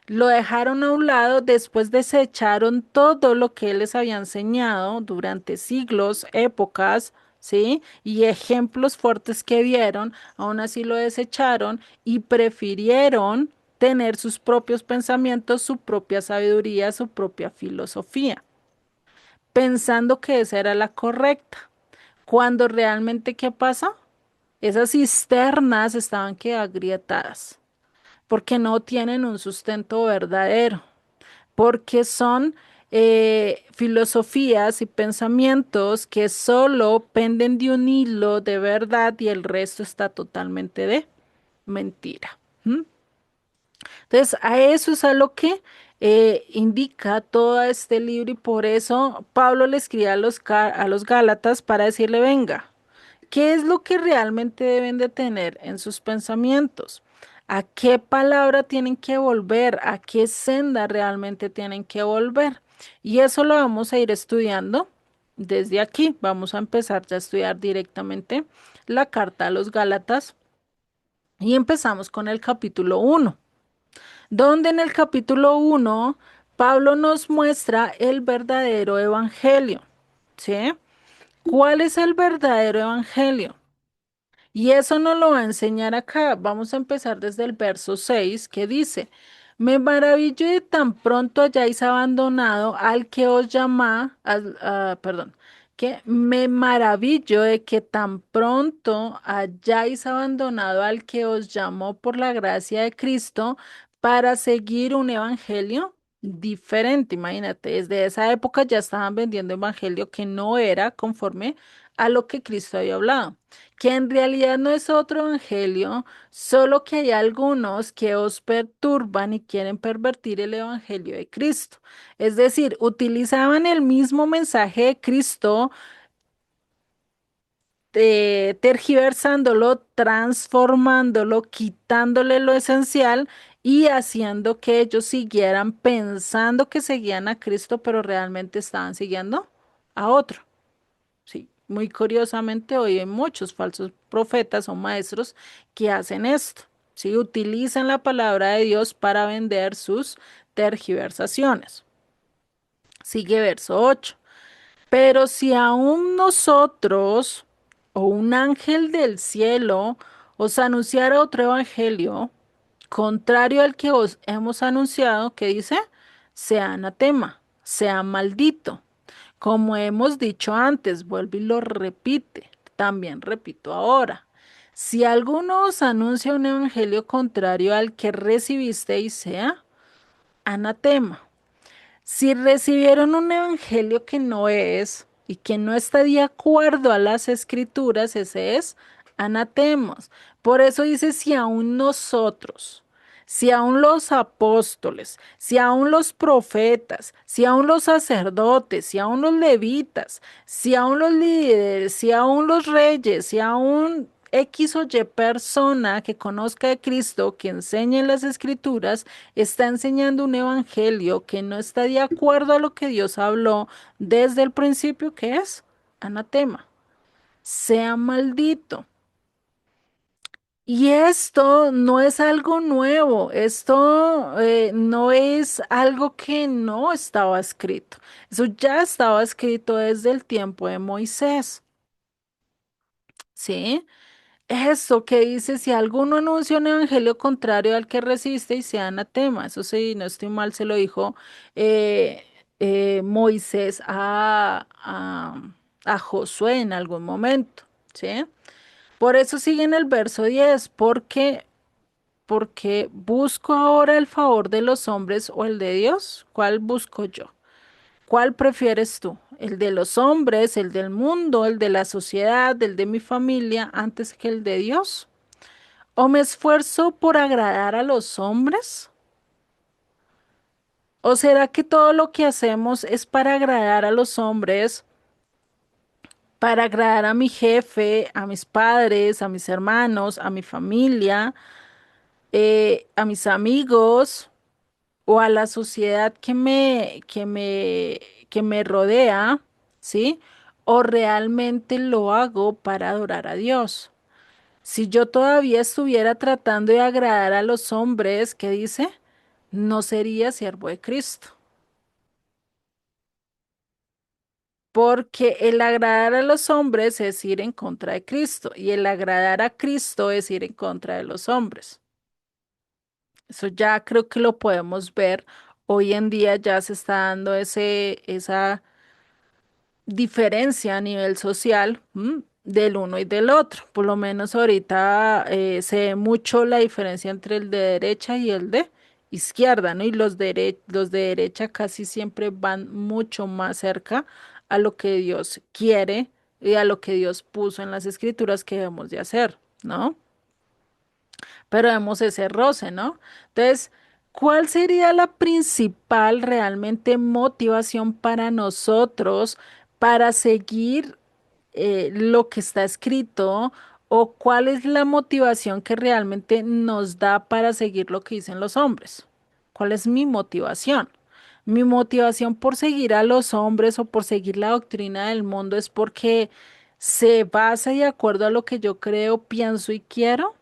Lo dejaron a un lado, después desecharon todo lo que él les había enseñado durante siglos, épocas, ¿sí? Y ejemplos fuertes que vieron, aún así lo desecharon y prefirieron tener sus propios pensamientos, su propia sabiduría, su propia filosofía, pensando que esa era la correcta. Cuando realmente, ¿qué pasa? Esas cisternas estaban que agrietadas, porque no tienen un sustento verdadero, porque son filosofías y pensamientos que solo penden de un hilo de verdad y el resto está totalmente de mentira. ¿M? Entonces, a eso es a lo que indica todo este libro y por eso Pablo le escribe a los Gálatas para decirle, venga. ¿Qué es lo que realmente deben de tener en sus pensamientos? ¿A qué palabra tienen que volver? ¿A qué senda realmente tienen que volver? Y eso lo vamos a ir estudiando desde aquí. Vamos a empezar ya a estudiar directamente la carta a los Gálatas y empezamos con el capítulo 1, donde en el capítulo 1 Pablo nos muestra el verdadero evangelio. ¿Sí? ¿Cuál es el verdadero evangelio? Y eso nos lo va a enseñar acá. Vamos a empezar desde el verso 6 que dice, me maravillo de tan pronto hayáis abandonado al que os llama, perdón, que me maravillo de que tan pronto hayáis abandonado al que os llamó por la gracia de Cristo para seguir un evangelio diferente. Imagínate, desde esa época ya estaban vendiendo evangelio que no era conforme a lo que Cristo había hablado, que en realidad no es otro evangelio, solo que hay algunos que os perturban y quieren pervertir el evangelio de Cristo. Es decir, utilizaban el mismo mensaje de Cristo, tergiversándolo, transformándolo, quitándole lo esencial y haciendo que ellos siguieran pensando que seguían a Cristo, pero realmente estaban siguiendo a otro. Sí, muy curiosamente hoy hay muchos falsos profetas o maestros que hacen esto, ¿sí? Utilizan la palabra de Dios para vender sus tergiversaciones. Sigue verso 8. Pero si aún nosotros o un ángel del cielo os anunciara otro evangelio, contrario al que os hemos anunciado, que dice, sea anatema, sea maldito. Como hemos dicho antes, vuelve y lo repite. También repito ahora. Si alguno os anuncia un evangelio contrario al que recibisteis, sea anatema. Si recibieron un evangelio que no es y que no está de acuerdo a las escrituras, ese es anatemos. Por eso dice, si aún nosotros, si aún los apóstoles, si aún los profetas, si aún los sacerdotes, si aún los levitas, si aún los líderes, si aún los reyes, si aún X o Y persona que conozca de Cristo, que enseñe las escrituras, está enseñando un evangelio que no está de acuerdo a lo que Dios habló desde el principio, que es anatema, sea maldito. Y esto no es algo nuevo, esto no es algo que no estaba escrito, eso ya estaba escrito desde el tiempo de Moisés. ¿sí? Eso que dice, si alguno anuncia un evangelio contrario al que resiste y sea anatema, eso sí, no estoy mal, se lo dijo eh, Moisés a Josué en algún momento, ¿sí? Por eso sigue en el verso 10 porque busco ahora el favor de los hombres o el de Dios. ¿Cuál busco yo? ¿Cuál prefieres tú? ¿El de los hombres, el del mundo, el de la sociedad, el de mi familia, antes que el de Dios? ¿O me esfuerzo por agradar a los hombres? ¿O será que todo lo que hacemos es para agradar a los hombres, para agradar a mi jefe, a mis padres, a mis hermanos, a mi familia, a mis amigos o a la sociedad que me rodea, ¿sí? ¿O realmente lo hago para adorar a Dios? Si yo todavía estuviera tratando de agradar a los hombres, ¿qué dice? No sería siervo de Cristo. Porque el agradar a los hombres es ir en contra de Cristo y el agradar a Cristo es ir en contra de los hombres. Eso ya creo que lo podemos ver. Hoy en día ya se está dando esa diferencia a nivel social, del uno y del otro. Por lo menos ahorita se ve mucho la diferencia entre el de derecha y el de izquierda, ¿no? Y los de derecha casi siempre van mucho más cerca a lo que Dios quiere y a lo que Dios puso en las escrituras que debemos de hacer, ¿no? Pero vemos ese roce, ¿no? Entonces, ¿cuál sería la principal realmente motivación para nosotros para seguir lo que está escrito o cuál es la motivación que realmente nos da para seguir lo que dicen los hombres? ¿Cuál es mi motivación? Mi motivación por seguir a los hombres o por seguir la doctrina del mundo es porque se basa de acuerdo a lo que yo creo, pienso y quiero.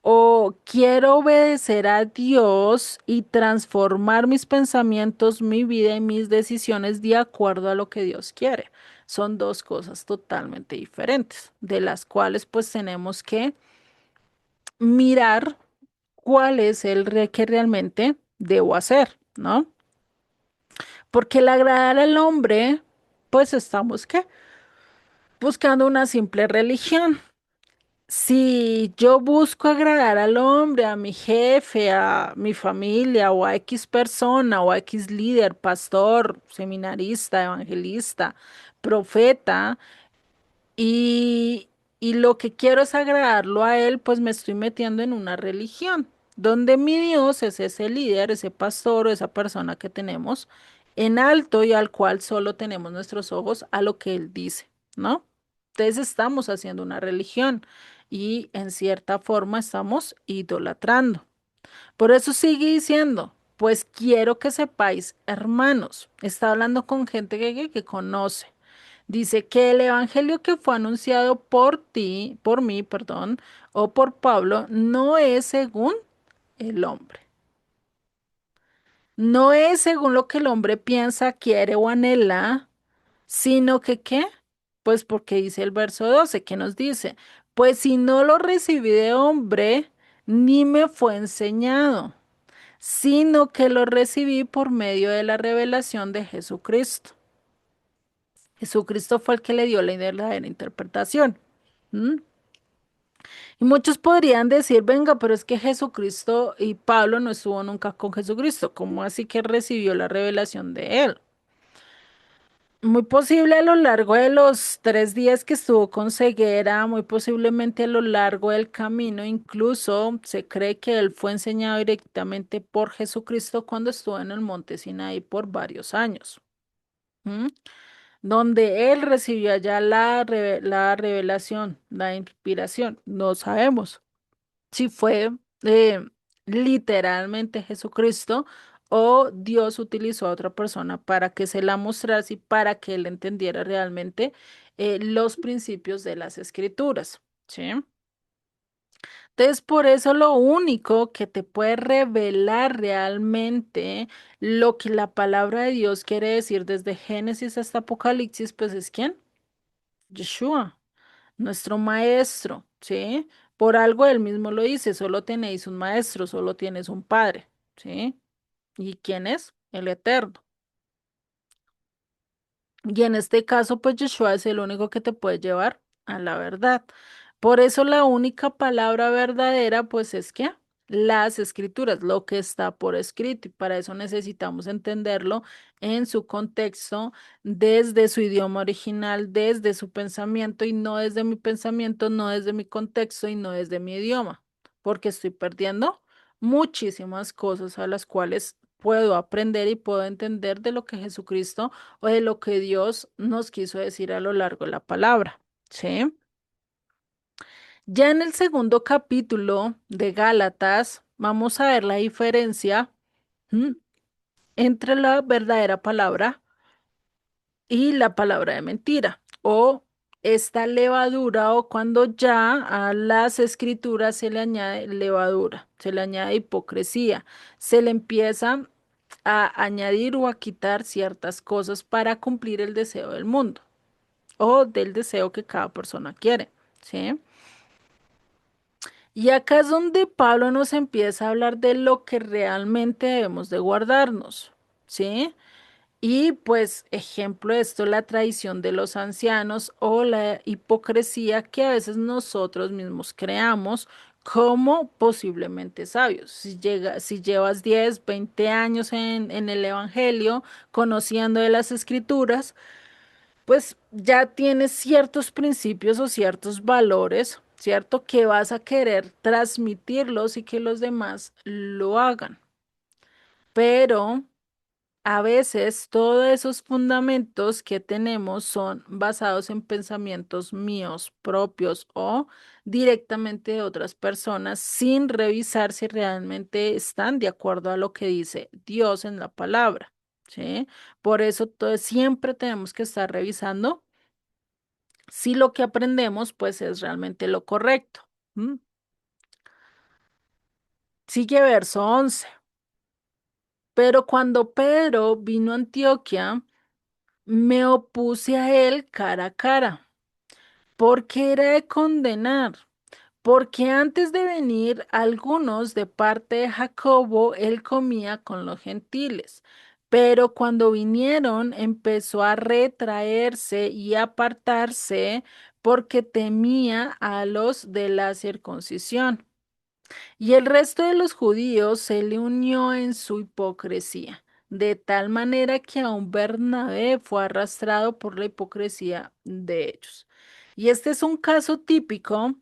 ¿O quiero obedecer a Dios y transformar mis pensamientos, mi vida y mis decisiones de acuerdo a lo que Dios quiere? Son dos cosas totalmente diferentes, de las cuales pues tenemos que mirar cuál es que realmente debo hacer, ¿no? Porque el agradar al hombre, pues estamos, ¿qué? Buscando una simple religión. Si yo busco agradar al hombre, a mi jefe, a mi familia o a X persona o a X líder, pastor, seminarista, evangelista, profeta, y, y lo que quiero es agradarlo a él, pues me estoy metiendo en una religión, donde mi Dios es ese líder, ese pastor o esa persona que tenemos en alto y al cual solo tenemos nuestros ojos a lo que él dice, ¿no? Entonces estamos haciendo una religión y en cierta forma estamos idolatrando. Por eso sigue diciendo, pues quiero que sepáis, hermanos, está hablando con gente que conoce. Dice que el evangelio que fue anunciado por ti, por mí, perdón, o por Pablo, no es según el hombre. No es según lo que el hombre piensa, quiere o anhela, sino que ¿qué? Pues porque dice el verso 12 que nos dice, pues si no lo recibí de hombre, ni me fue enseñado, sino que lo recibí por medio de la revelación de Jesucristo. Jesucristo fue el que le dio la verdadera interpretación. ¿Mm? Y muchos podrían decir, venga, pero es que Jesucristo y Pablo no estuvo nunca con Jesucristo. ¿Cómo así que recibió la revelación de él? Muy posible a lo largo de los 3 días que estuvo con ceguera, muy posiblemente a lo largo del camino, incluso se cree que él fue enseñado directamente por Jesucristo cuando estuvo en el monte Sinaí por varios años. ¿Mm? Donde él recibió ya la revelación, la inspiración. No sabemos si fue eh, literalmente Jesucristo o Dios utilizó a otra persona para que se la mostrase y para que él entendiera realmente los principios de las escrituras. ¿Sí? Entonces, por eso lo único que te puede revelar realmente lo que la palabra de Dios quiere decir desde Génesis hasta Apocalipsis, pues es ¿quién? Yeshua. nuestro maestro, ¿sí? Por algo él mismo lo dice, solo tenéis un maestro, solo tienes un padre, ¿sí? ¿Y quién es? El Eterno. Y en este caso, pues Yeshua es el único que te puede llevar a la verdad. Por eso la única palabra verdadera, pues es que las escrituras, lo que está por escrito. Y para eso necesitamos entenderlo en su contexto, desde su idioma original, desde su pensamiento y no desde mi pensamiento, no desde mi contexto y no desde mi idioma, porque estoy perdiendo muchísimas cosas a las cuales puedo aprender y puedo entender de lo que Jesucristo o de lo que Dios nos quiso decir a lo largo de la palabra, ¿sí? Ya en el segundo capítulo de Gálatas, vamos a ver la diferencia, ¿m?, entre la verdadera palabra y la palabra de mentira, o esta levadura, o cuando ya a las escrituras se le añade levadura, se le añade hipocresía, se le empieza a añadir o a quitar ciertas cosas para cumplir el deseo del mundo o del deseo que cada persona quiere, ¿sí? Y acá es donde Pablo nos empieza a hablar de lo que realmente debemos de guardarnos, ¿sí? Y pues ejemplo de esto, la traición de los ancianos o la hipocresía que a veces nosotros mismos creamos como posiblemente sabios. Si llevas 10 20 años en el Evangelio, conociendo de las Escrituras, pues ya tienes ciertos principios o ciertos valores, ¿cierto? Que vas a querer transmitirlos y que los demás lo hagan. Pero a veces todos esos fundamentos que tenemos son basados en pensamientos míos propios o directamente de otras personas sin revisar si realmente están de acuerdo a lo que dice Dios en la palabra, ¿sí? Por eso siempre tenemos que estar revisando si lo que aprendemos pues es realmente lo correcto. ¿M? Sigue verso 11. Pero cuando Pedro vino a Antioquia, me opuse a él cara a cara, porque era de condenar, porque antes de venir algunos de parte de Jacobo, él comía con los gentiles. Pero cuando vinieron, empezó a retraerse y apartarse porque temía a los de la circuncisión. Y el resto de los judíos se le unió en su hipocresía, de tal manera que aun Bernabé fue arrastrado por la hipocresía de ellos. Y este es un caso típico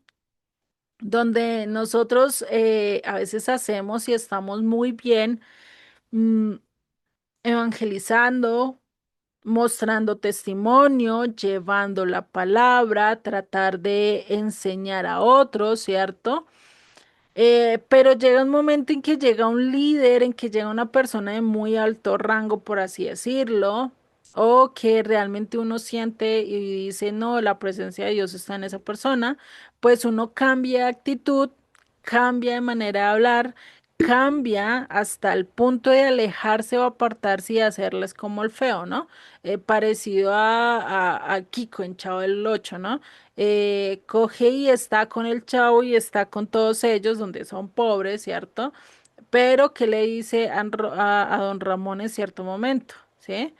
donde nosotros a veces hacemos y estamos muy bien, mm, evangelizando, mostrando testimonio, llevando la palabra, tratar de enseñar a otros, ¿cierto? Pero llega un momento en que llega un líder, en que llega una persona de muy alto rango, por así decirlo, o que realmente uno siente y dice, no, la presencia de Dios está en esa persona, pues uno cambia de actitud, cambia de manera de hablar, cambia hasta el punto de alejarse o apartarse y hacerles como el feo, ¿no? Parecido a Kiko en Chavo del Ocho, ¿no? Coge y está con el chavo y está con todos ellos, donde son pobres, ¿cierto? Pero que le dice a don Ramón en cierto momento, ¿sí?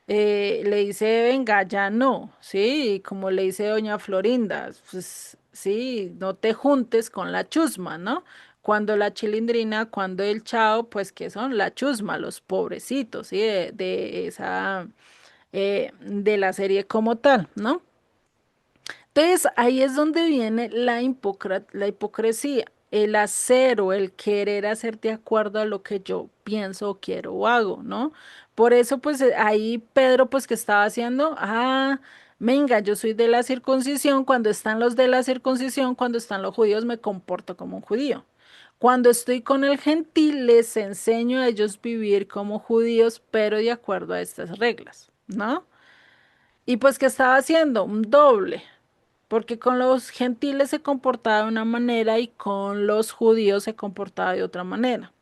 Le dice, venga, ya no, ¿sí? Y como le dice doña Florinda, pues sí, no te juntes con la chusma, ¿no? Cuando la chilindrina, cuando el chao, pues que son la chusma, los pobrecitos, ¿sí? De esa, de la serie como tal, ¿no? Entonces, ahí es donde viene la hipocresía, el hacer o el querer hacer de acuerdo a lo que yo pienso, quiero o hago, ¿no? Por eso, pues ahí Pedro, pues, ¿qué estaba haciendo? Ah, venga, yo soy de la circuncisión, cuando están los de la circuncisión, cuando están los judíos, me comporto como un judío. Cuando estoy con el gentil, les enseño a ellos vivir como judíos, pero de acuerdo a estas reglas, ¿no? Y pues, ¿qué estaba haciendo? Un doble. Porque con los gentiles se comportaba de una manera y con los judíos se comportaba de otra manera,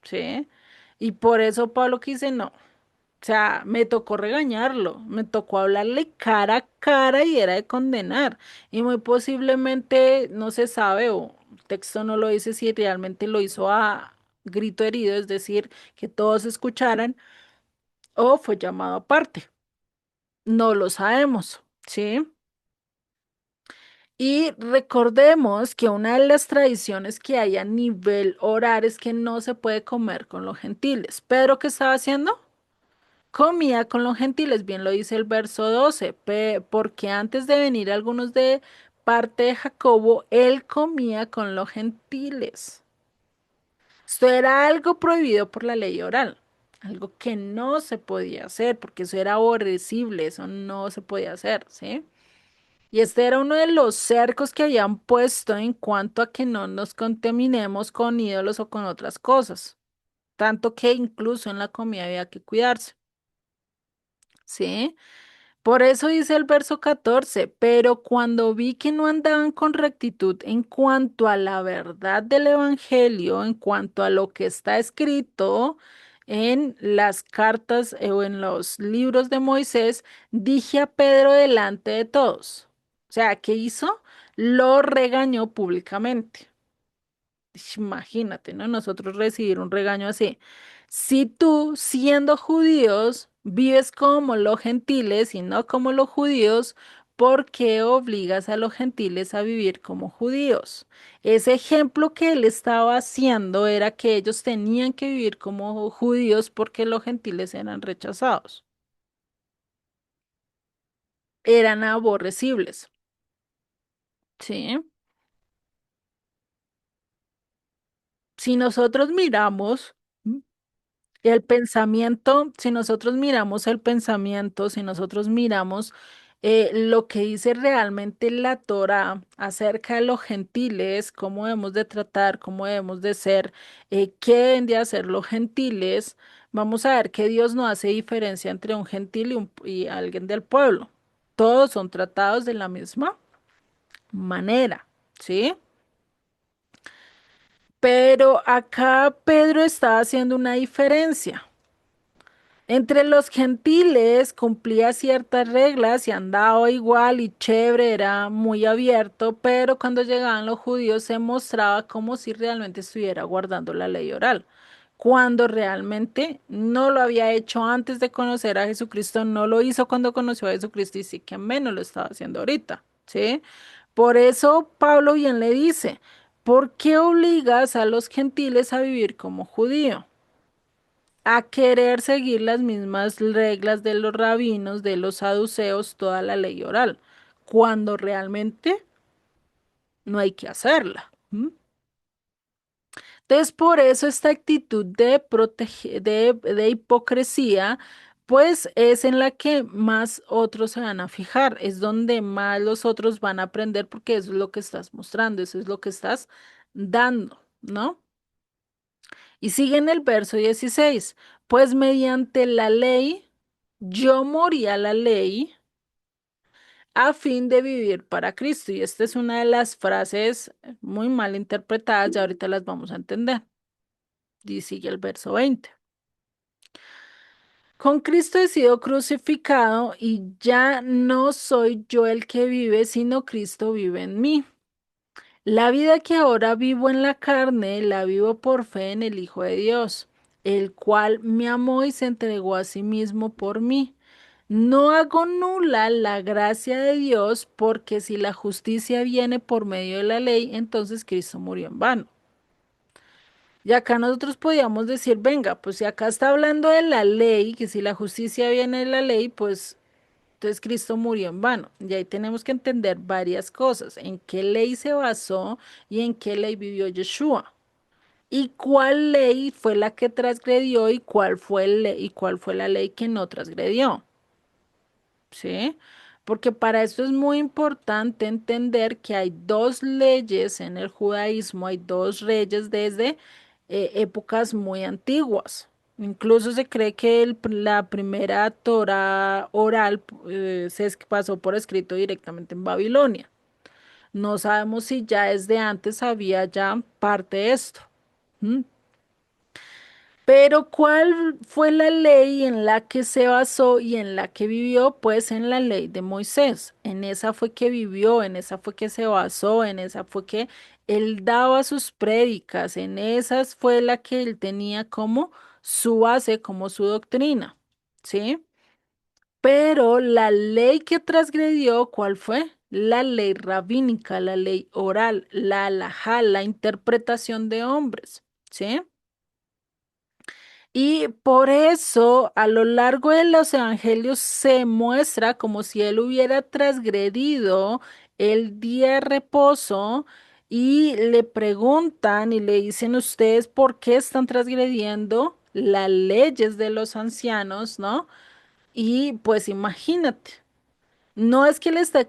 ¿sí? Y por eso Pablo dice, no. O sea, me tocó regañarlo, me tocó hablarle cara a cara y era de condenar. Y muy posiblemente no se sabe o el texto no lo dice si realmente lo hizo a grito herido, es decir, que todos escucharan o fue llamado aparte. No lo sabemos, ¿sí? Y recordemos que una de las tradiciones que hay a nivel oral es que no se puede comer con los gentiles. ¿Pedro qué estaba haciendo? Comía con los gentiles, bien lo dice el verso 12, porque antes de venir algunos de parte de Jacobo, él comía con los gentiles. Esto era algo prohibido por la ley oral, algo que no se podía hacer, porque eso era aborrecible, eso no se podía hacer, ¿sí? Y este era uno de los cercos que habían puesto en cuanto a que no nos contaminemos con ídolos o con otras cosas, tanto que incluso en la comida había que cuidarse, ¿sí? Por eso dice el verso 14, pero cuando vi que no andaban con rectitud en cuanto a la verdad del Evangelio, en cuanto a lo que está escrito en las cartas o en los libros de Moisés, dije a Pedro delante de todos. O sea, ¿qué hizo? Lo regañó públicamente. Imagínate, ¿no? Nosotros recibir un regaño así. Si tú, siendo judíos, vives como los gentiles y no como los judíos, ¿por qué obligas a los gentiles a vivir como judíos? Ese ejemplo que él estaba haciendo era que ellos tenían que vivir como judíos porque los gentiles eran rechazados, eran aborrecibles, ¿sí? Si nosotros miramos el pensamiento, si nosotros miramos el pensamiento, si nosotros miramos lo que dice realmente la Torá acerca de los gentiles, cómo debemos de tratar, cómo debemos de ser, qué deben de hacer los gentiles, vamos a ver que Dios no hace diferencia entre un gentil y alguien del pueblo. Todos son tratados de la misma manera, ¿sí? Pero acá Pedro está haciendo una diferencia. Entre los gentiles cumplía ciertas reglas y andaba igual y chévere, era muy abierto, pero cuando llegaban los judíos se mostraba como si realmente estuviera guardando la ley oral, cuando realmente no lo había hecho antes de conocer a Jesucristo, no lo hizo cuando conoció a Jesucristo y sí que menos lo estaba haciendo ahorita, ¿sí? Por eso Pablo bien le dice, ¿por qué obligas a los gentiles a vivir como judío? A querer seguir las mismas reglas de los rabinos, de los saduceos, toda la ley oral, cuando realmente no hay que hacerla. ¿M? Entonces, por eso esta actitud de hipocresía, pues es en la que más otros se van a fijar, es donde más los otros van a aprender porque eso es lo que estás mostrando, eso es lo que estás dando, ¿no? Y sigue en el verso 16, pues mediante la ley, yo morí a la ley a fin de vivir para Cristo. Y esta es una de las frases muy mal interpretadas, ya ahorita las vamos a entender. Y sigue el verso 20. Con Cristo he sido crucificado y ya no soy yo el que vive, sino Cristo vive en mí. La vida que ahora vivo en la carne, la vivo por fe en el Hijo de Dios, el cual me amó y se entregó a sí mismo por mí. No hago nula la gracia de Dios, porque si la justicia viene por medio de la ley, entonces Cristo murió en vano. Y acá nosotros podíamos decir, venga, pues si acá está hablando de la ley, que si la justicia viene de la ley, pues entonces Cristo murió en vano. Y ahí tenemos que entender varias cosas, en qué ley se basó y en qué ley vivió Yeshua. Y cuál ley fue la que transgredió y cuál fue la ley que no transgredió. ¿Sí? Porque para esto es muy importante entender que hay dos leyes en el judaísmo, hay dos reyes desde épocas muy antiguas. Incluso se cree que la primera Torah oral pasó por escrito directamente en Babilonia. No sabemos si ya desde antes había ya parte de esto. ¿M? Pero ¿cuál fue la ley en la que se basó y en la que vivió? Pues en la ley de Moisés. En esa fue que vivió, en esa fue que se basó, en esa fue que él daba sus prédicas, en esas fue la que él tenía como su base, como su doctrina. ¿Sí? Pero la ley que transgredió, ¿cuál fue? La ley rabínica, la ley oral, la halajá, la interpretación de hombres. ¿Sí? Y por eso a lo largo de los evangelios se muestra como si él hubiera transgredido el día de reposo y le preguntan y le dicen ustedes por qué están transgrediendo las leyes de los ancianos, ¿no? Y pues imagínate. No es que le esté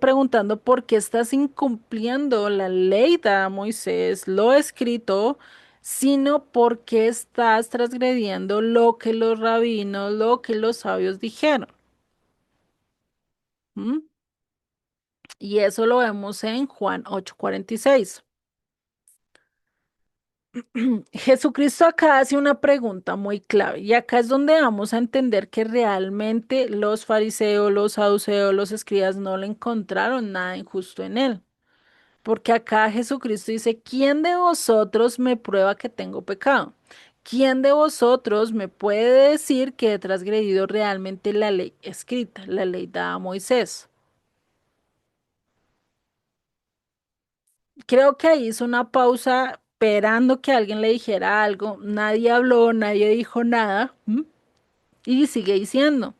preguntando por qué estás incumpliendo la ley de Moisés, lo escrito, sino porque estás transgrediendo lo que los rabinos, lo que los sabios dijeron. ¿M? Y eso lo vemos en Juan 8:46. Jesucristo acá hace una pregunta muy clave y acá es donde vamos a entender que realmente los fariseos, los saduceos, los escribas no le encontraron nada injusto en él. Porque acá Jesucristo dice, ¿quién de vosotros me prueba que tengo pecado? ¿Quién de vosotros me puede decir que he transgredido realmente la ley escrita, la ley dada a Moisés? Creo que ahí hizo una pausa esperando que alguien le dijera algo. Nadie habló, nadie dijo nada. ¿M? Y sigue diciendo.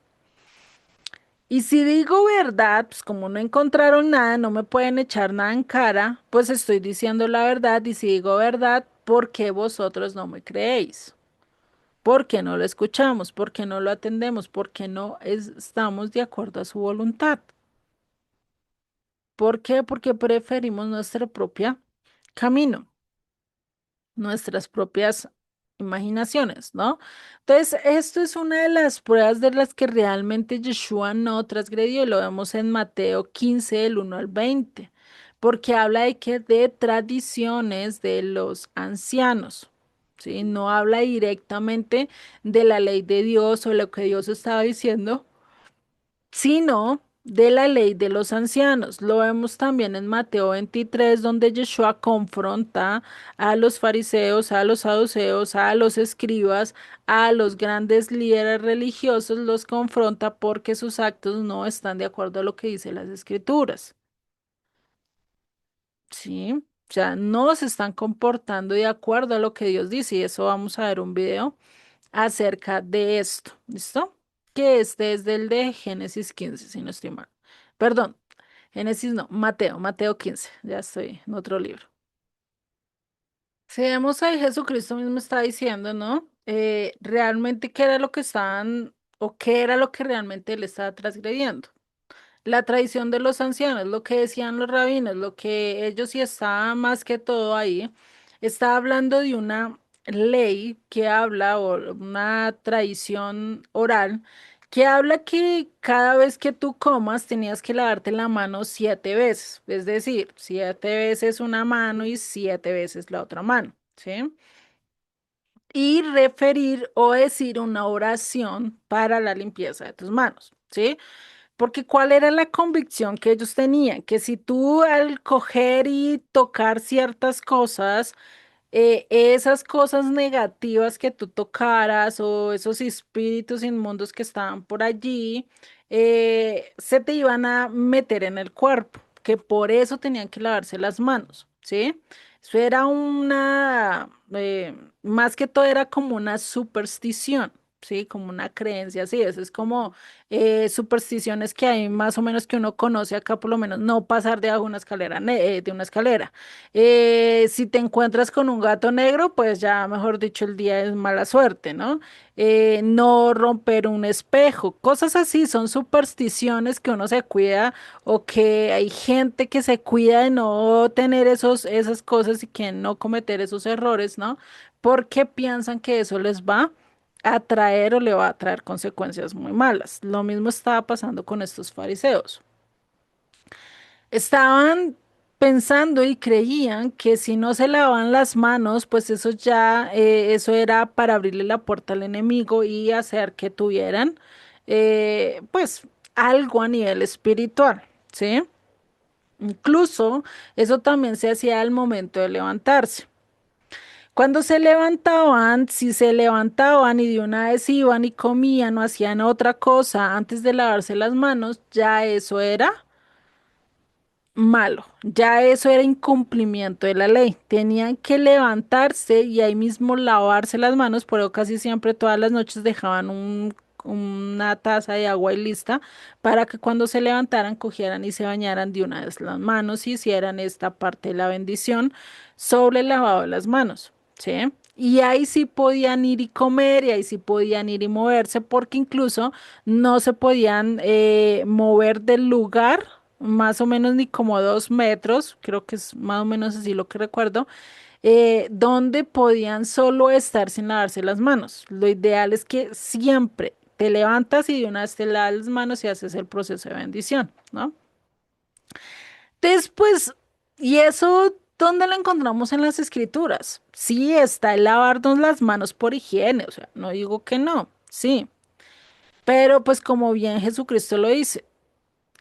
Y si digo verdad, pues como no encontraron nada, no me pueden echar nada en cara, pues estoy diciendo la verdad. Y si digo verdad, ¿por qué vosotros no me creéis? ¿Por qué no lo escuchamos? ¿Por qué no lo atendemos? ¿Por qué no estamos de acuerdo a su voluntad? ¿Por qué? Porque preferimos nuestra propia camino, nuestras propias imaginaciones, ¿no? Entonces, esto es una de las pruebas de las que realmente Yeshua no transgredió, y lo vemos en Mateo 15, del 1 al 20, porque habla de que de tradiciones de los ancianos, ¿sí? No habla directamente de la ley de Dios o lo que Dios estaba diciendo, sino de la ley de los ancianos. Lo vemos también en Mateo 23, donde Yeshua confronta a los fariseos, a los saduceos, a los escribas, a los grandes líderes religiosos, los confronta porque sus actos no están de acuerdo a lo que dice las escrituras. Sí, o sea, no se están comportando de acuerdo a lo que Dios dice, y eso vamos a ver un video acerca de esto, ¿listo? Que este es del de Génesis 15, si no estoy mal. Perdón, Génesis no, Mateo 15, ya estoy en otro libro. Si vemos ahí, Jesucristo mismo está diciendo, ¿no? Realmente qué era lo que estaban, o qué era lo que realmente él estaba transgrediendo. La tradición de los ancianos, lo que decían los rabinos, lo que ellos sí estaban más que todo ahí, está hablando de una ley que habla, o una tradición oral, que habla que cada vez que tú comas tenías que lavarte la mano 7 veces, es decir, 7 veces una mano y 7 veces la otra mano, ¿sí? Y referir o decir una oración para la limpieza de tus manos, ¿sí? Porque ¿cuál era la convicción que ellos tenían? Que si tú al coger y tocar ciertas cosas, esas cosas negativas que tú tocaras o esos espíritus inmundos que estaban por allí, se te iban a meter en el cuerpo, que por eso tenían que lavarse las manos, ¿sí? Eso era más que todo era como una superstición. Sí, como una creencia, sí, eso es como supersticiones que hay más o menos que uno conoce acá, por lo menos no pasar de una escalera, de una escalera. Si te encuentras con un gato negro, pues ya, mejor dicho, el día es mala suerte, ¿no? No romper un espejo, cosas así, son supersticiones que uno se cuida, o que hay gente que se cuida de no tener esas cosas y que no cometer esos errores, ¿no? Porque piensan que eso les va a traer o le va a traer consecuencias muy malas. Lo mismo estaba pasando con estos fariseos. Estaban pensando y creían que si no se lavaban las manos, pues eso ya, eso era para abrirle la puerta al enemigo y hacer que tuvieran, pues, algo a nivel espiritual, ¿sí? Incluso eso también se hacía al momento de levantarse. Cuando se levantaban, si se levantaban y de una vez iban y comían o hacían otra cosa antes de lavarse las manos, ya eso era malo, ya eso era incumplimiento de la ley. Tenían que levantarse y ahí mismo lavarse las manos, pero casi siempre todas las noches dejaban una taza de agua y lista para que cuando se levantaran cogieran y se bañaran de una vez las manos y hicieran esta parte de la bendición sobre el lavado de las manos, ¿sí? Y ahí sí podían ir y comer y ahí sí podían ir y moverse porque incluso no se podían mover del lugar más o menos ni como 2 metros, creo que es más o menos así lo que recuerdo, donde podían solo estar sin lavarse las manos. Lo ideal es que siempre te levantas y de una vez te lavas las manos y haces el proceso de bendición, ¿no? Después, ¿y eso dónde lo encontramos en las escrituras? Sí, está el lavarnos las manos por higiene, o sea, no digo que no, sí, pero pues como bien Jesucristo lo dice.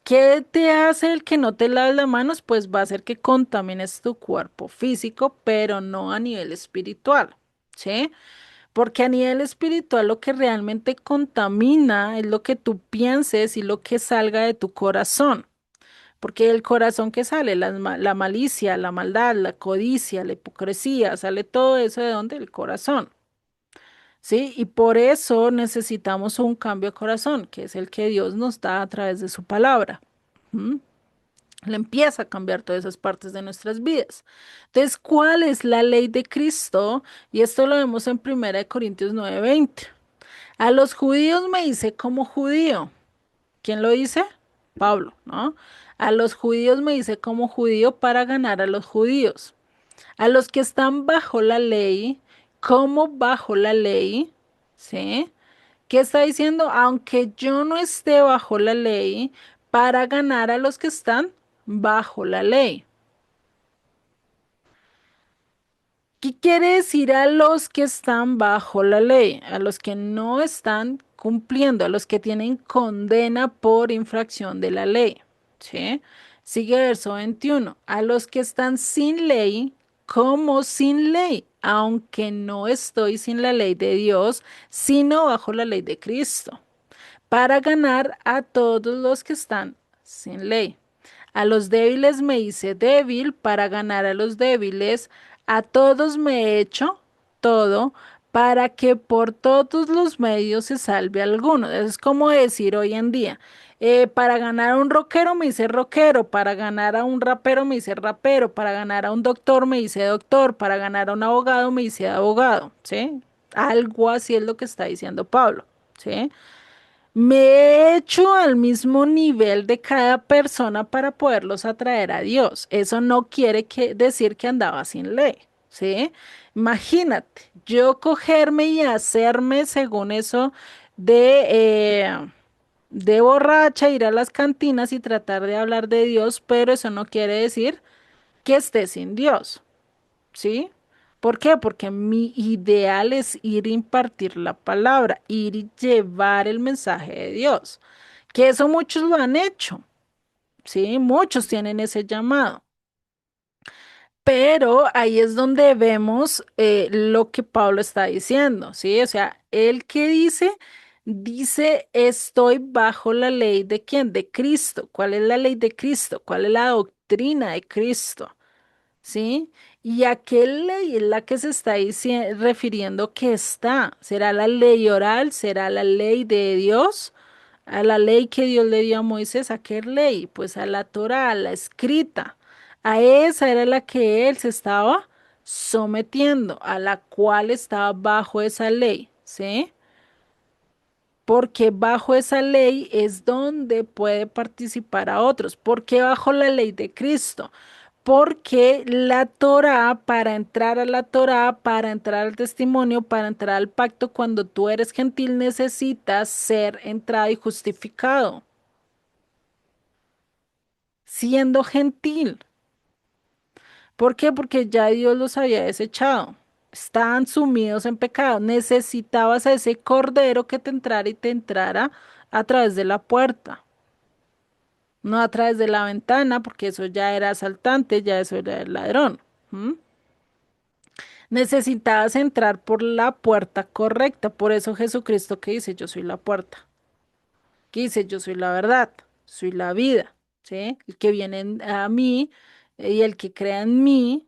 ¿Qué te hace el que no te laves las manos? Pues va a hacer que contamines tu cuerpo físico, pero no a nivel espiritual, ¿sí? Porque a nivel espiritual lo que realmente contamina es lo que tú pienses y lo que salga de tu corazón. Porque el corazón que sale, la malicia, la maldad, la codicia, la hipocresía, sale todo eso de dónde? El corazón, ¿sí? Y por eso necesitamos un cambio de corazón, que es el que Dios nos da a través de su palabra. ¿Mm? Le empieza a cambiar todas esas partes de nuestras vidas. Entonces, ¿cuál es la ley de Cristo? Y esto lo vemos en 1 Corintios 9:20. A los judíos me hice como judío. ¿Quién lo dice? Pablo, ¿no? A los judíos me hice como judío para ganar a los judíos. A los que están bajo la ley, como bajo la ley, ¿sí? ¿Qué está diciendo? Aunque yo no esté bajo la ley, para ganar a los que están bajo la ley. ¿Qué quiere decir a los que están bajo la ley? A los que no están cumpliendo, a los que tienen condena por infracción de la ley. ¿Sí? Sigue verso 21. A los que están sin ley, como sin ley, aunque no estoy sin la ley de Dios, sino bajo la ley de Cristo para ganar a todos los que están sin ley. A los débiles me hice débil para ganar a los débiles, a todos me he hecho todo para que por todos los medios se salve alguno. Es como decir hoy en día, para ganar a un rockero me hice rockero, para ganar a un rapero me hice rapero, para ganar a un doctor me hice doctor, para ganar a un abogado me hice abogado, ¿sí? Algo así es lo que está diciendo Pablo, ¿sí? Me he hecho al mismo nivel de cada persona para poderlos atraer a Dios. Eso no quiere decir que andaba sin ley, ¿sí? Imagínate, yo cogerme y hacerme según eso de borracha, ir a las cantinas y tratar de hablar de Dios, pero eso no quiere decir que esté sin Dios. ¿Sí? ¿Por qué? Porque mi ideal es ir a impartir la palabra, ir y llevar el mensaje de Dios. Que eso muchos lo han hecho, ¿sí? Muchos tienen ese llamado. Pero ahí es donde vemos lo que Pablo está diciendo, ¿sí? O sea, el que dice, estoy bajo la ley de quién? De Cristo. ¿Cuál es la ley de Cristo? ¿Cuál es la doctrina de Cristo? ¿Sí? ¿Y a qué ley es la que se está refiriendo que está? ¿Será la ley oral? ¿Será la ley de Dios? ¿A la ley que Dios le dio a Moisés? ¿A qué ley? Pues a la Torá, a la escrita. A esa era la que él se estaba sometiendo, a la cual estaba bajo esa ley, ¿sí? Porque bajo esa ley es donde puede participar a otros. ¿Por qué bajo la ley de Cristo? Porque la Torá, para entrar a la Torá, para entrar al testimonio, para entrar al pacto, cuando tú eres gentil, necesitas ser entrado y justificado, siendo gentil. ¿Por qué? Porque ya Dios los había desechado. Estaban sumidos en pecado. Necesitabas a ese cordero que te entrara y te entrara a través de la puerta, no a través de la ventana, porque eso ya era asaltante, ya eso era el ladrón. ¿M? Necesitabas entrar por la puerta correcta. Por eso Jesucristo que dice, yo soy la puerta. Que dice, yo soy la verdad, soy la vida. ¿Sí? El que viene a mí y el que crea en mí,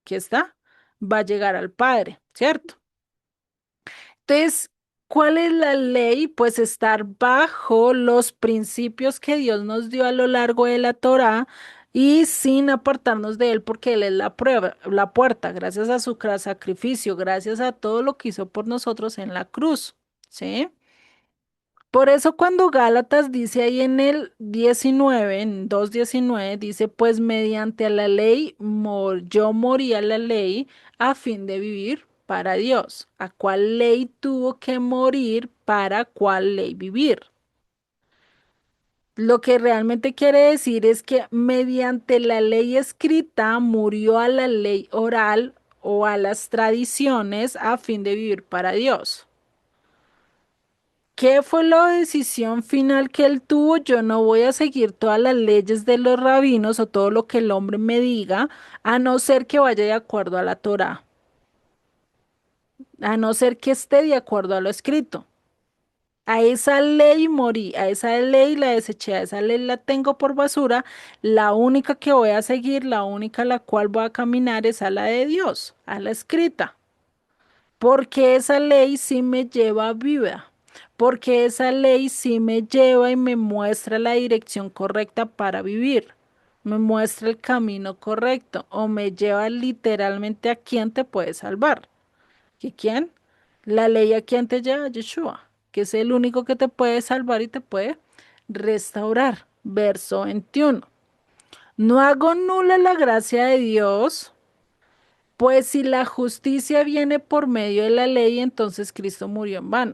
que está, va a llegar al Padre, ¿cierto? Entonces, ¿cuál es la ley? Pues estar bajo los principios que Dios nos dio a lo largo de la Torá y sin apartarnos de Él, porque Él es la prueba, la puerta, gracias a su sacrificio, gracias a todo lo que hizo por nosotros en la cruz, ¿sí? Por eso cuando Gálatas dice ahí en el 19, en 2:19 dice, pues mediante la ley, yo morí a la ley a fin de vivir para Dios. ¿A cuál ley tuvo que morir para cuál ley vivir? Lo que realmente quiere decir es que mediante la ley escrita murió a la ley oral o a las tradiciones a fin de vivir para Dios. ¿Qué fue la decisión final que él tuvo? Yo no voy a seguir todas las leyes de los rabinos o todo lo que el hombre me diga, a no ser que vaya de acuerdo a la Torá, a no ser que esté de acuerdo a lo escrito. A esa ley morí, a esa ley la deseché, a esa ley la tengo por basura. La única que voy a seguir, la única a la cual voy a caminar es a la de Dios, a la escrita. Porque esa ley sí me lleva a vida, porque esa ley sí me lleva y me muestra la dirección correcta para vivir, me muestra el camino correcto o me lleva literalmente a quién te puede salvar. ¿Y quién? La ley a quién te lleva, Yeshua, que es el único que te puede salvar y te puede restaurar. Verso 21. No hago nula la gracia de Dios, pues si la justicia viene por medio de la ley, entonces Cristo murió en vano.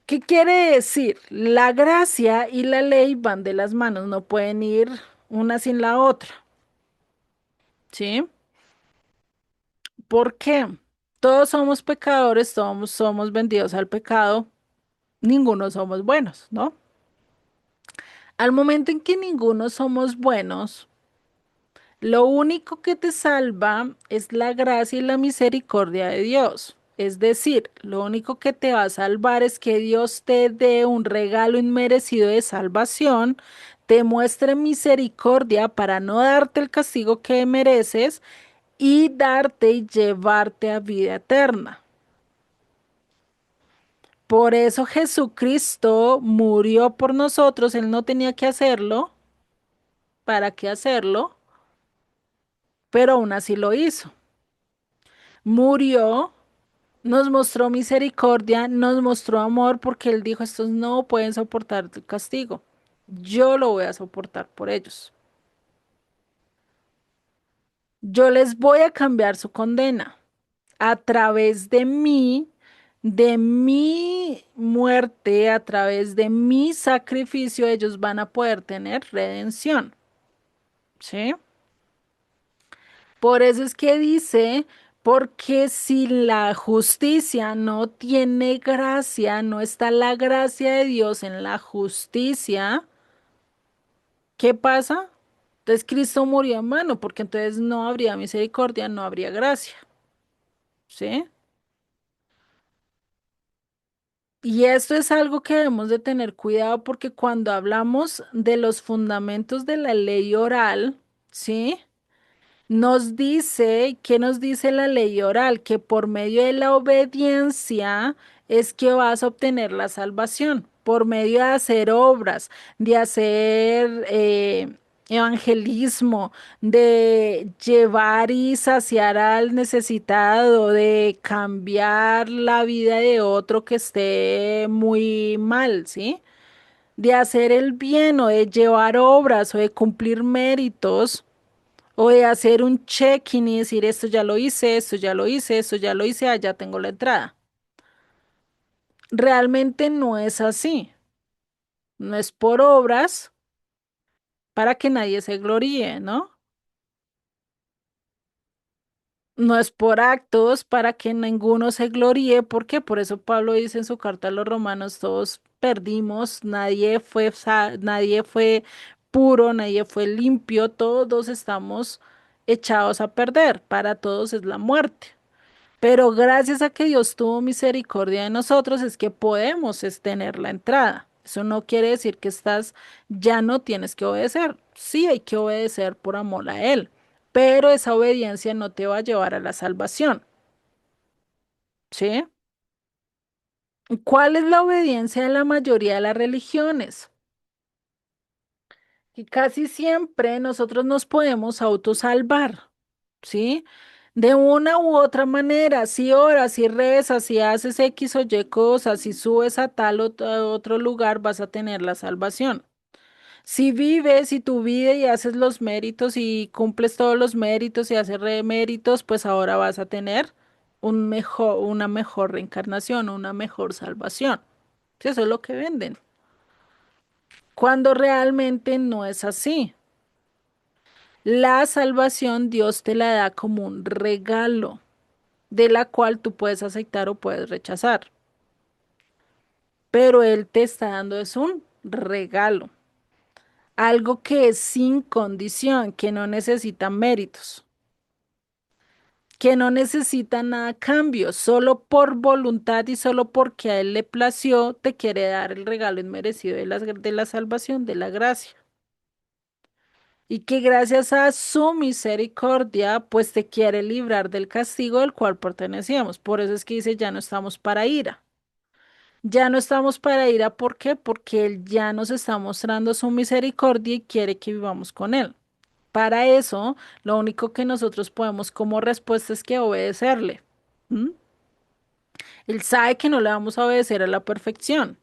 ¿Qué quiere decir? La gracia y la ley van de las manos, no pueden ir una sin la otra, ¿sí? ¿Por qué? Todos somos pecadores, todos somos vendidos al pecado, ninguno somos buenos, ¿no? Al momento en que ninguno somos buenos, lo único que te salva es la gracia y la misericordia de Dios. Es decir, lo único que te va a salvar es que Dios te dé un regalo inmerecido de salvación, te muestre misericordia para no darte el castigo que mereces y darte y llevarte a vida eterna. Por eso Jesucristo murió por nosotros, Él no tenía que hacerlo, ¿para qué hacerlo? Pero aún así lo hizo. Murió, nos mostró misericordia, nos mostró amor porque Él dijo, estos no pueden soportar el castigo. Yo lo voy a soportar por ellos. Yo les voy a cambiar su condena a través de mi muerte, a través de mi sacrificio, ellos van a poder tener redención. ¿Sí? Por eso es que dice, porque si la justicia no tiene gracia, no está la gracia de Dios en la justicia, ¿qué pasa? Entonces Cristo murió en mano, porque entonces no habría misericordia, no habría gracia, ¿sí? Y esto es algo que debemos de tener cuidado porque cuando hablamos de los fundamentos de la ley oral, ¿sí? Nos dice, ¿qué nos dice la ley oral? Que por medio de la obediencia es que vas a obtener la salvación, por medio de hacer obras, de hacer evangelismo, de llevar y saciar al necesitado, de cambiar la vida de otro que esté muy mal, ¿sí? De hacer el bien o de llevar obras o de cumplir méritos o de hacer un check-in y decir, esto ya lo hice, esto ya lo hice, esto ya lo hice, allá tengo la entrada. Realmente no es así. No es por obras para que nadie se gloríe, ¿no? No es por actos para que ninguno se gloríe, porque por eso Pablo dice en su carta a los romanos, todos perdimos, nadie fue puro, nadie fue limpio, todos estamos echados a perder, para todos es la muerte. Pero gracias a que Dios tuvo misericordia de nosotros es que podemos tener la entrada. Eso no quiere decir que ya no tienes que obedecer. Sí hay que obedecer por amor a Él, pero esa obediencia no te va a llevar a la salvación, ¿sí? ¿Cuál es la obediencia de la mayoría de las religiones? Y casi siempre nosotros nos podemos autosalvar, ¿sí? De una u otra manera, si oras, si rezas, si haces X o Y cosas, si subes a tal otro lugar, vas a tener la salvación. Si vives y tu vida y haces los méritos y cumples todos los méritos y haces reméritos, pues ahora vas a tener una mejor reencarnación, una mejor salvación. Sí, eso es lo que venden. Cuando realmente no es así. La salvación Dios te la da como un regalo, de la cual tú puedes aceptar o puedes rechazar. Pero Él te está dando es un regalo, algo que es sin condición, que no necesita méritos, que no necesita nada a cambio, solo por voluntad y solo porque a Él le plació, te quiere dar el regalo inmerecido de la salvación, de la gracia. Y que gracias a su misericordia, pues te quiere librar del castigo del cual pertenecíamos. Por eso es que dice, ya no estamos para ira. Ya no estamos para ira, ¿por qué? Porque Él ya nos está mostrando su misericordia y quiere que vivamos con Él. Para eso, lo único que nosotros podemos como respuesta es que obedecerle. ¿M? Él sabe que no le vamos a obedecer a la perfección.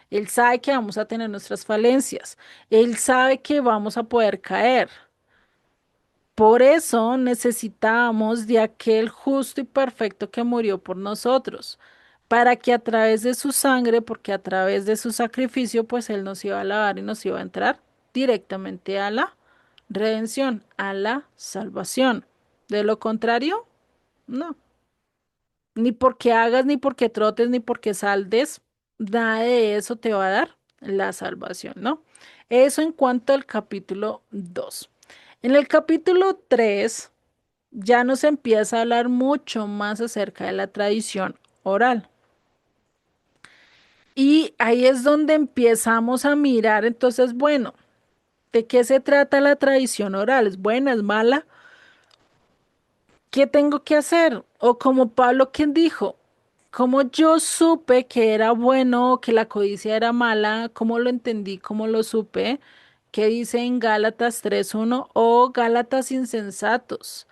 Él sabe que vamos a tener nuestras falencias. Él sabe que vamos a poder caer. Por eso necesitamos de aquel justo y perfecto que murió por nosotros, para que a través de su sangre, porque a través de su sacrificio, pues Él nos iba a lavar y nos iba a entrar directamente a la redención, a la salvación. De lo contrario, no. Ni porque hagas, ni porque trotes, ni porque saldes, nada de eso te va a dar la salvación, ¿no? Eso en cuanto al capítulo 2. En el capítulo 3 ya nos empieza a hablar mucho más acerca de la tradición oral. Y ahí es donde empezamos a mirar, entonces, bueno, ¿de qué se trata la tradición oral? ¿Es buena, es mala? ¿Qué tengo que hacer? O como Pablo quien dijo, como yo supe que era bueno, que la codicia era mala, ¿cómo lo entendí? ¿Cómo lo supe? ¿Qué dice en Gálatas 3:1? Oh, Gálatas insensatos.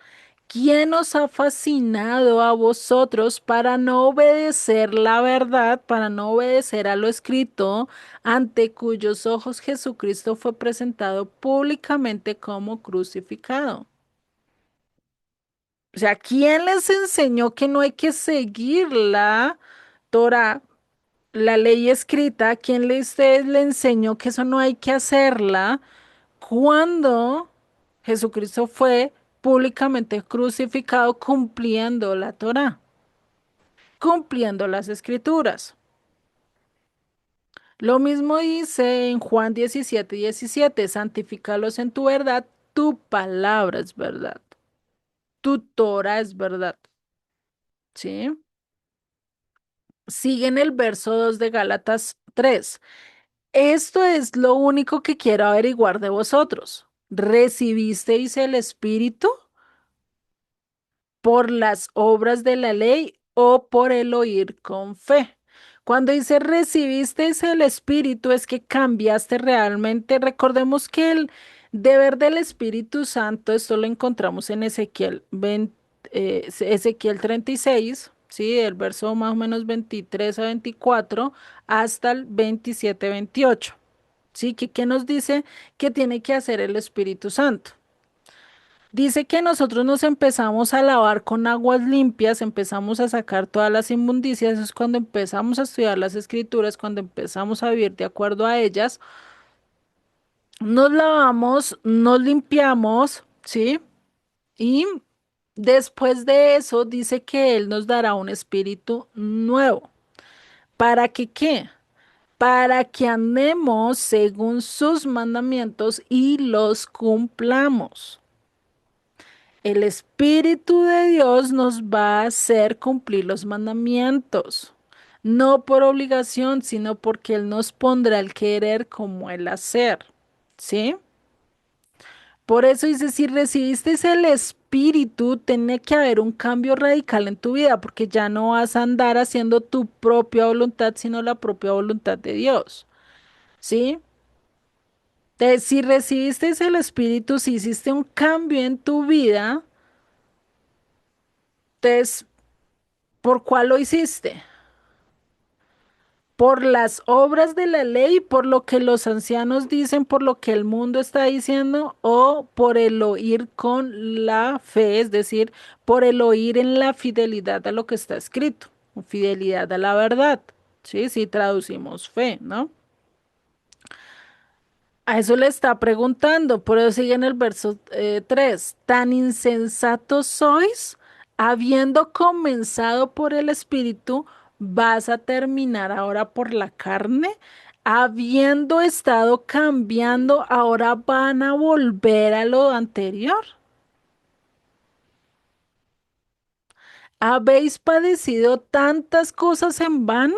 ¿Quién os ha fascinado a vosotros para no obedecer la verdad, para no obedecer a lo escrito, ante cuyos ojos Jesucristo fue presentado públicamente como crucificado? O sea, ¿quién les enseñó que no hay que seguir la Torah, la ley escrita? ¿Quién le enseñó que eso no hay que hacerla cuando Jesucristo fue públicamente crucificado cumpliendo la Torah, cumpliendo las escrituras? Lo mismo dice en Juan 17:17, santifícalos en tu verdad, tu palabra es verdad, tu Torah es verdad, ¿sí? Sigue en el verso 2 de Gálatas 3. Esto es lo único que quiero averiguar de vosotros. ¿Recibisteis el Espíritu por las obras de la ley o por el oír con fe? Cuando dice recibisteis el Espíritu es que cambiaste realmente. Recordemos que el deber del Espíritu Santo, esto lo encontramos en Ezequiel 20, Ezequiel 36, ¿sí? Del verso más o menos 23 a 24 hasta el 27-28. ¿Sí? ¿Qué nos dice que tiene que hacer el Espíritu Santo? Dice que nosotros nos empezamos a lavar con aguas limpias, empezamos a sacar todas las inmundicias, es cuando empezamos a estudiar las escrituras, cuando empezamos a vivir de acuerdo a ellas, nos lavamos, nos limpiamos, ¿sí? Y Después de eso, dice que Él nos dará un espíritu nuevo. ¿Para que qué? Para que andemos según sus mandamientos y los cumplamos. El Espíritu de Dios nos va a hacer cumplir los mandamientos, no por obligación, sino porque Él nos pondrá el querer como el hacer. ¿Sí? Por eso dice, si recibiste el Espíritu, tiene que haber un cambio radical en tu vida, porque ya no vas a andar haciendo tu propia voluntad, sino la propia voluntad de Dios. ¿Sí? Si recibiste el Espíritu, si hiciste un cambio en tu vida, entonces, ¿por cuál lo hiciste? ¿Por las obras de la ley, por lo que los ancianos dicen, por lo que el mundo está diciendo, o por el oír con la fe, es decir, por el oír en la fidelidad a lo que está escrito, o fidelidad a la verdad? Sí, sí, traducimos fe, ¿no? A eso le está preguntando, por eso sigue en el verso 3. Tan insensatos sois, habiendo comenzado por el Espíritu, vas a terminar ahora por la carne, habiendo estado cambiando, ahora van a volver a lo anterior. ¿Habéis padecido tantas cosas en vano?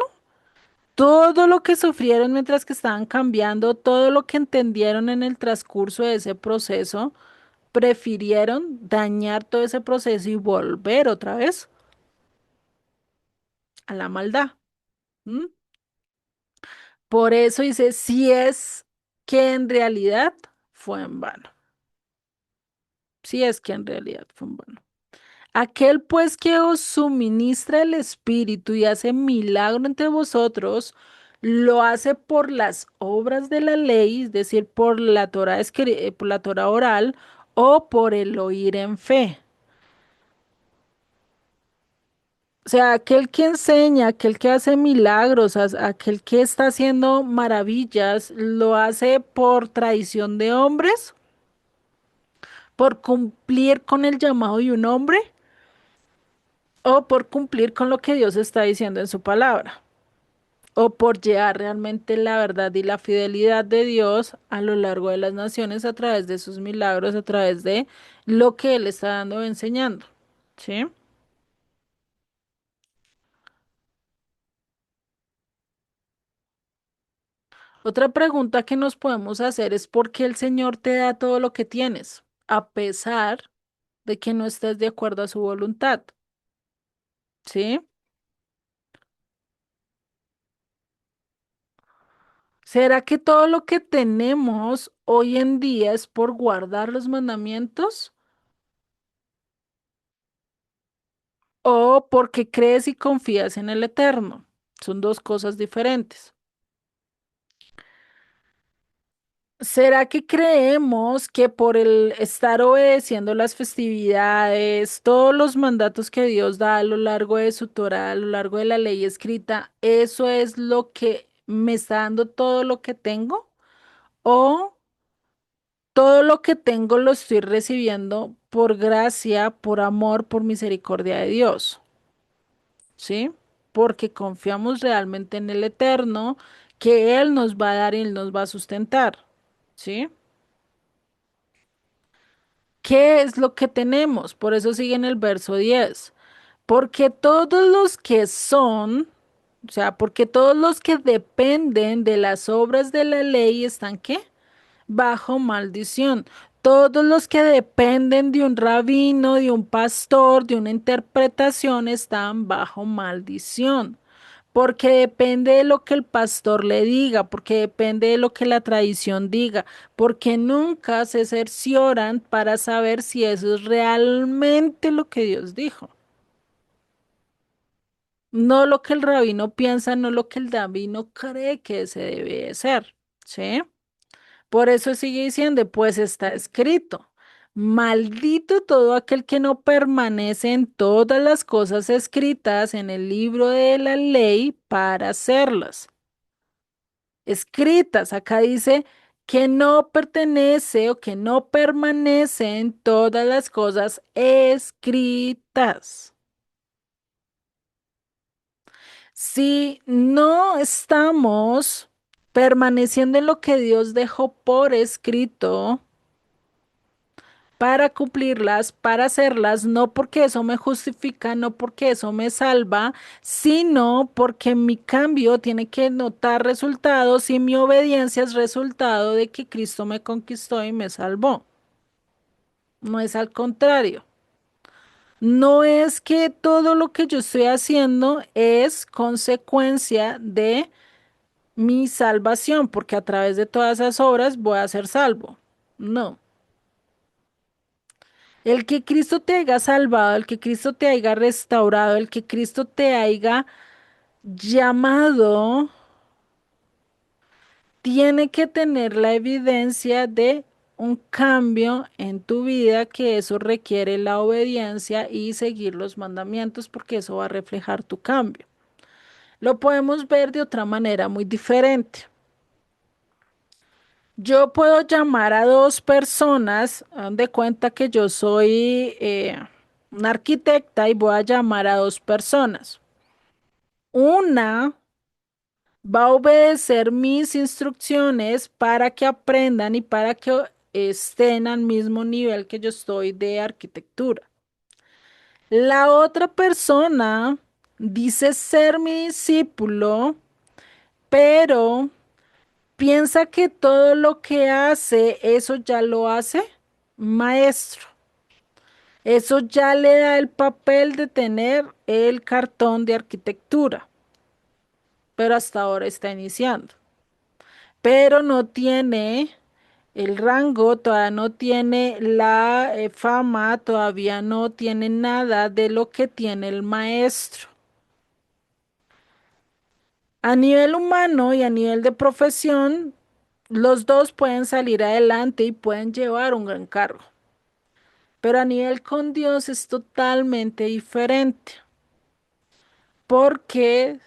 Todo lo que sufrieron mientras que estaban cambiando, todo lo que entendieron en el transcurso de ese proceso, prefirieron dañar todo ese proceso y volver otra vez a la maldad. ¿M? Por eso dice, si es que en realidad fue en vano, si es que en realidad fue en vano. Aquel pues que os suministra el Espíritu y hace milagro entre vosotros, lo hace por las obras de la ley, es decir, por la Torah, por la Torah oral o por el oír en fe. O sea, aquel que enseña, aquel que hace milagros, aquel que está haciendo maravillas, lo hace por traición de hombres, por cumplir con el llamado de un hombre o por cumplir con lo que Dios está diciendo en su palabra, o por llevar realmente la verdad y la fidelidad de Dios a lo largo de las naciones a través de sus milagros, a través de lo que Él está dando o enseñando. ¿Sí? Otra pregunta que nos podemos hacer es ¿por qué el Señor te da todo lo que tienes, a pesar de que no estés de acuerdo a su voluntad? ¿Sí? ¿Será que todo lo que tenemos hoy en día es por guardar los mandamientos o porque crees y confías en el Eterno? Son dos cosas diferentes. ¿Será que creemos que por el estar obedeciendo las festividades, todos los mandatos que Dios da a lo largo de su Torah, a lo largo de la ley escrita, eso es lo que me está dando todo lo que tengo? ¿O todo lo que tengo lo estoy recibiendo por gracia, por amor, por misericordia de Dios? ¿Sí? Porque confiamos realmente en el Eterno, que Él nos va a dar y Él nos va a sustentar. ¿Sí? ¿Qué es lo que tenemos? Por eso sigue en el verso 10. Porque todos los que son, o sea, porque todos los que dependen de las obras de la ley están, ¿qué? Bajo maldición. Todos los que dependen de un rabino, de un pastor, de una interpretación, están bajo maldición. Porque depende de lo que el pastor le diga, porque depende de lo que la tradición diga, porque nunca se cercioran para saber si eso es realmente lo que Dios dijo. No lo que el rabino piensa, no lo que el rabino cree que se debe de ser. ¿Sí? Por eso sigue diciendo, pues está escrito, maldito todo aquel que no permanece en todas las cosas escritas en el libro de la ley para hacerlas. Escritas, acá dice que no pertenece o que no permanece en todas las cosas escritas. Si no estamos permaneciendo en lo que Dios dejó por escrito, para cumplirlas, para hacerlas, no porque eso me justifica, no porque eso me salva, sino porque mi cambio tiene que notar resultados y mi obediencia es resultado de que Cristo me conquistó y me salvó. No es al contrario. No es que todo lo que yo estoy haciendo es consecuencia de mi salvación, porque a través de todas esas obras voy a ser salvo. No. El que Cristo te haya salvado, el que Cristo te haya restaurado, el que Cristo te haya llamado, tiene que tener la evidencia de un cambio en tu vida, que eso requiere la obediencia y seguir los mandamientos, porque eso va a reflejar tu cambio. Lo podemos ver de otra manera muy diferente. Yo puedo llamar a dos personas, hagan de cuenta que yo soy una arquitecta y voy a llamar a dos personas. Una va a obedecer mis instrucciones para que aprendan y para que estén al mismo nivel que yo estoy de arquitectura. La otra persona dice ser mi discípulo, pero piensa que todo lo que hace, eso ya lo hace maestro. Eso ya le da el papel de tener el cartón de arquitectura, pero hasta ahora está iniciando. Pero no tiene el rango, todavía no tiene la fama, todavía no tiene nada de lo que tiene el maestro. A nivel humano y a nivel de profesión, los dos pueden salir adelante y pueden llevar un gran cargo. Pero a nivel con Dios es totalmente diferente, porque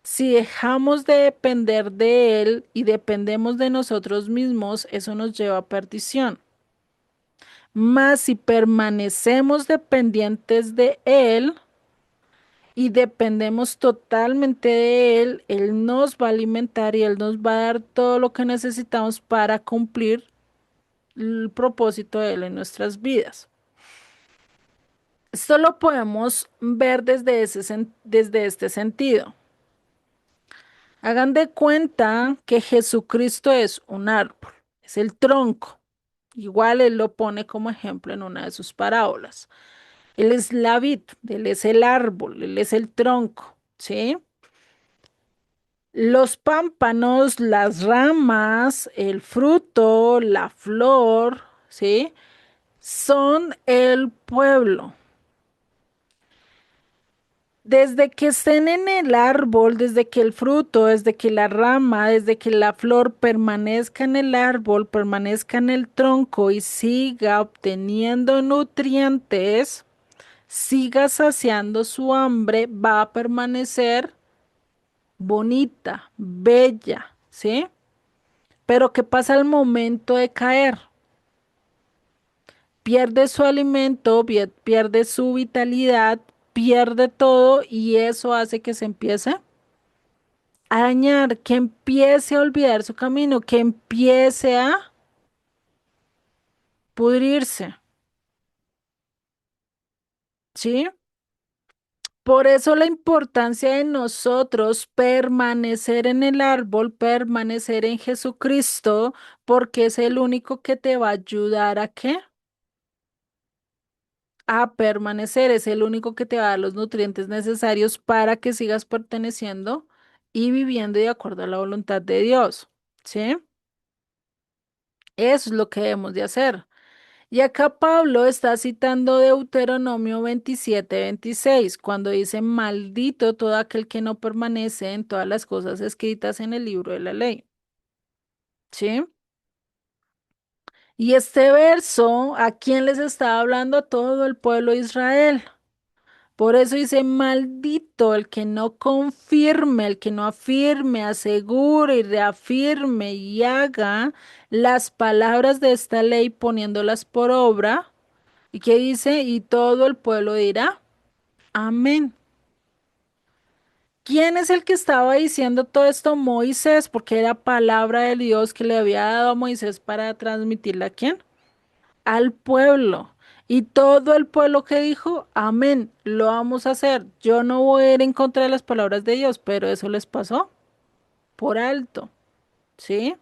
si dejamos de depender de Él y dependemos de nosotros mismos, eso nos lleva a perdición. Mas si permanecemos dependientes de Él y dependemos totalmente de Él, Él nos va a alimentar y Él nos va a dar todo lo que necesitamos para cumplir el propósito de Él en nuestras vidas. Esto lo podemos ver desde este sentido. Hagan de cuenta que Jesucristo es un árbol, es el tronco. Igual Él lo pone como ejemplo en una de sus parábolas. Él es la vid, Él es el árbol, Él es el tronco, ¿sí? Los pámpanos, las ramas, el fruto, la flor, ¿sí? Son el pueblo. Desde que estén en el árbol, desde que el fruto, desde que la rama, desde que la flor permanezca en el árbol, permanezca en el tronco y siga obteniendo nutrientes, siga saciando su hambre, va a permanecer bonita, bella, ¿sí? Pero ¿qué pasa al momento de caer? Pierde su alimento, pierde su vitalidad, pierde todo y eso hace que se empiece a dañar, que empiece a olvidar su camino, que empiece a pudrirse, ¿sí? Por eso la importancia de nosotros permanecer en el árbol, permanecer en Jesucristo, porque es el único que te va a ayudar a qué? A permanecer, es el único que te va a dar los nutrientes necesarios para que sigas perteneciendo y viviendo de acuerdo a la voluntad de Dios, ¿sí? Eso es lo que debemos de hacer. Y acá Pablo está citando Deuteronomio 27:26, cuando dice, maldito todo aquel que no permanece en todas las cosas escritas en el libro de la ley. ¿Sí? Y este verso, ¿a quién les estaba hablando? A todo el pueblo de Israel, Por eso dice, maldito el que no confirme, el que no afirme, asegure y reafirme y haga las palabras de esta ley poniéndolas por obra. ¿Y qué dice? Y todo el pueblo dirá, amén. ¿Quién es el que estaba diciendo todo esto? Moisés, porque era palabra de Dios que le había dado a Moisés para transmitirla a quién? Al pueblo. Y todo el pueblo que dijo, amén, lo vamos a hacer. Yo no voy a ir en contra de las palabras de Dios, pero eso les pasó por alto, ¿sí?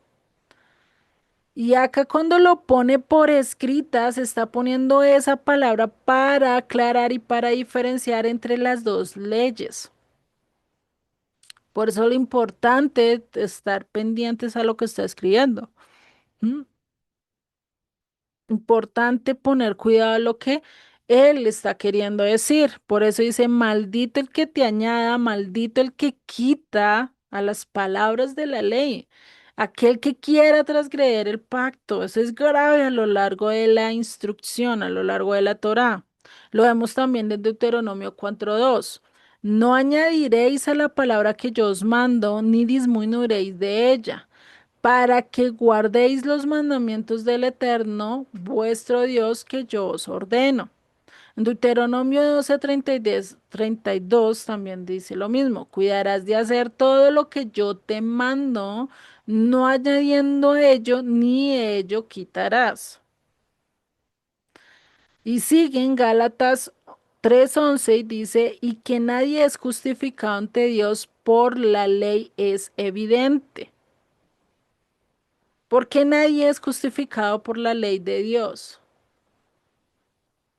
Y acá cuando lo pone por escrita, se está poniendo esa palabra para aclarar y para diferenciar entre las dos leyes. Por eso lo importante es estar pendientes a lo que está escribiendo. ¿M? Importante poner cuidado a lo que él está queriendo decir. Por eso dice, maldito el que te añada, maldito el que quita a las palabras de la ley. Aquel que quiera transgredir el pacto. Eso es grave a lo largo de la instrucción, a lo largo de la Torá. Lo vemos también en Deuteronomio 4:2. No añadiréis a la palabra que yo os mando, ni disminuiréis de ella para que guardéis los mandamientos del Eterno, vuestro Dios, que yo os ordeno. En Deuteronomio 12, 32 también dice lo mismo, cuidarás de hacer todo lo que yo te mando, no añadiendo a ello, ni ello quitarás. Y sigue en Gálatas 3:11 y dice, y que nadie es justificado ante Dios por la ley es evidente. Porque nadie es justificado por la ley de Dios,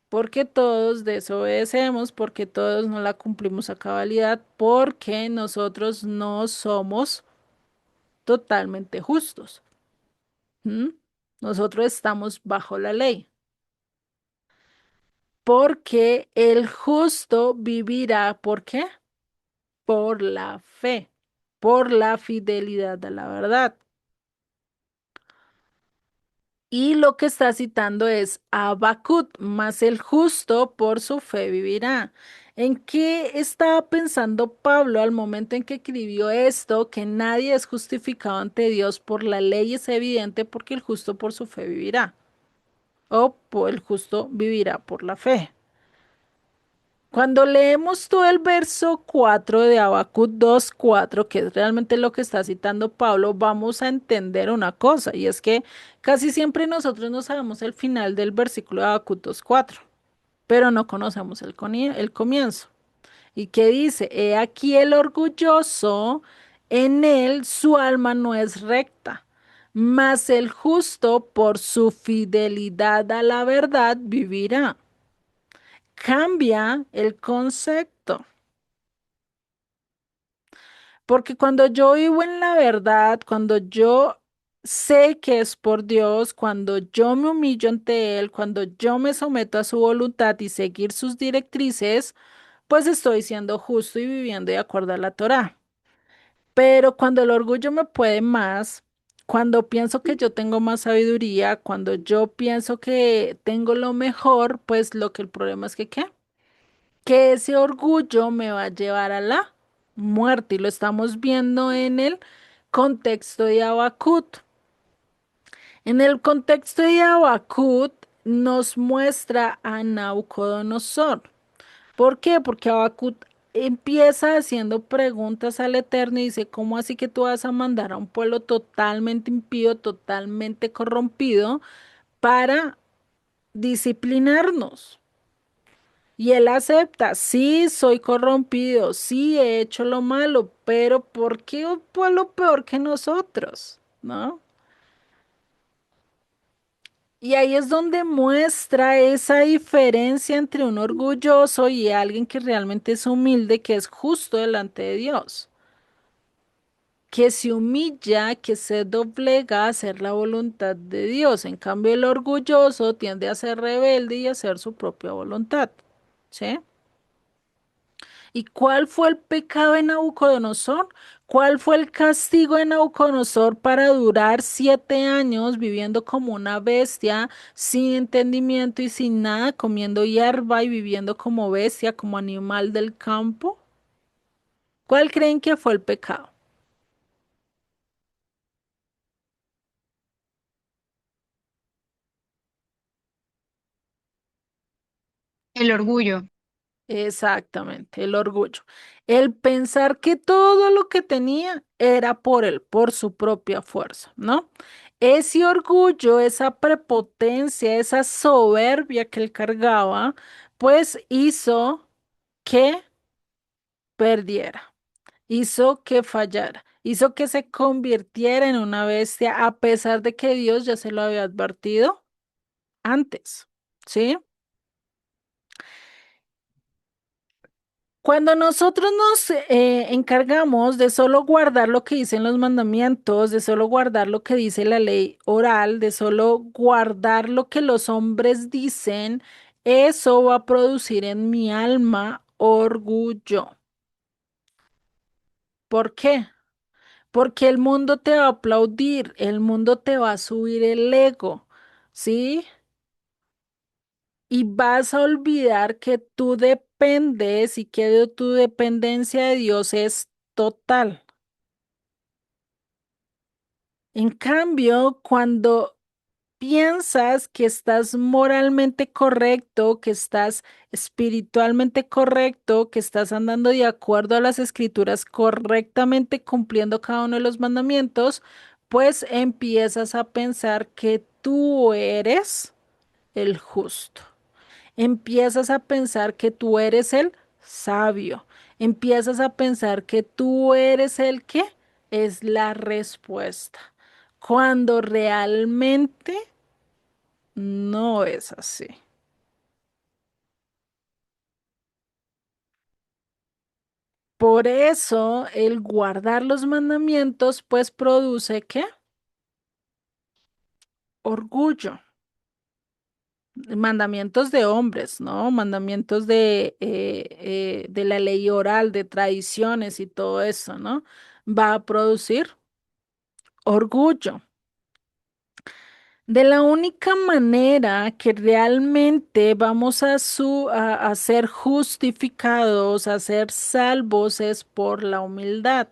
porque todos desobedecemos, porque todos no la cumplimos a cabalidad, porque nosotros no somos totalmente justos. ¿Mm? Nosotros estamos bajo la ley, porque el justo vivirá, ¿por qué? Por la fe, por la fidelidad a la verdad. Y lo que está citando es Habacuc, mas el justo por su fe vivirá. ¿En qué estaba pensando Pablo al momento en que escribió esto? Que nadie es justificado ante Dios por la ley es evidente porque el justo por su fe vivirá. O el justo vivirá por la fe. Cuando leemos todo el verso 4 de Habacuc 2:4, que es realmente lo que está citando Pablo, vamos a entender una cosa, y es que casi siempre nosotros no sabemos el final del versículo de Habacuc 2:4, pero no conocemos el comienzo. ¿Y qué dice? He aquí el orgulloso, en él su alma no es recta, mas el justo por su fidelidad a la verdad vivirá. Cambia el concepto. Porque cuando yo vivo en la verdad, cuando yo sé que es por Dios, cuando yo me humillo ante Él, cuando yo me someto a su voluntad y seguir sus directrices, pues estoy siendo justo y viviendo de acuerdo a la Torá. Pero cuando el orgullo me puede más, cuando pienso que yo tengo más sabiduría, cuando yo pienso que tengo lo mejor, pues lo que el problema es que, ¿qué? Que ese orgullo me va a llevar a la muerte y lo estamos viendo en el contexto de Habacuc. En el contexto de Habacuc nos muestra a Nabucodonosor. ¿Por qué? Porque Habacuc empieza haciendo preguntas al Eterno y dice, ¿cómo así que tú vas a mandar a un pueblo totalmente impío, totalmente corrompido para disciplinarnos? Y él acepta, sí, soy corrompido, sí, he hecho lo malo, pero ¿por qué un pueblo peor que nosotros? ¿No? Y ahí es donde muestra esa diferencia entre un orgulloso y alguien que realmente es humilde, que es justo delante de Dios, que se humilla, que se doblega a hacer la voluntad de Dios. En cambio, el orgulloso tiende a ser rebelde y a hacer su propia voluntad. ¿Sí? ¿Y cuál fue el pecado de Nabucodonosor? ¿Cuál fue el castigo de Nabucodonosor para durar 7 años viviendo como una bestia, sin entendimiento y sin nada, comiendo hierba y viviendo como bestia, como animal del campo? ¿Cuál creen que fue el pecado? El orgullo. Exactamente, el orgullo. El pensar que todo lo que tenía era por él, por su propia fuerza, ¿no? Ese orgullo, esa prepotencia, esa soberbia que él cargaba, pues hizo que perdiera, hizo que fallara, hizo que se convirtiera en una bestia, a pesar de que Dios ya se lo había advertido antes, ¿sí? Cuando nosotros nos encargamos de solo guardar lo que dicen los mandamientos, de solo guardar lo que dice la ley oral, de solo guardar lo que los hombres dicen, eso va a producir en mi alma orgullo. ¿Por qué? Porque el mundo te va a aplaudir, el mundo te va a subir el ego, ¿sí? Y vas a olvidar que tú dependes y que tu dependencia de Dios es total. En cambio, cuando piensas que estás moralmente correcto, que estás espiritualmente correcto, que estás andando de acuerdo a las escrituras correctamente cumpliendo cada uno de los mandamientos, pues empiezas a pensar que tú eres el justo. Empiezas a pensar que tú eres el sabio. Empiezas a pensar que tú eres el que es la respuesta, cuando realmente no es así. Por eso el guardar los mandamientos pues produce ¿qué? Orgullo. Mandamientos de hombres, ¿no? Mandamientos de la ley oral, de tradiciones y todo eso, ¿no? Va a producir orgullo. De la única manera que realmente vamos a ser justificados, a ser salvos, es por la humildad,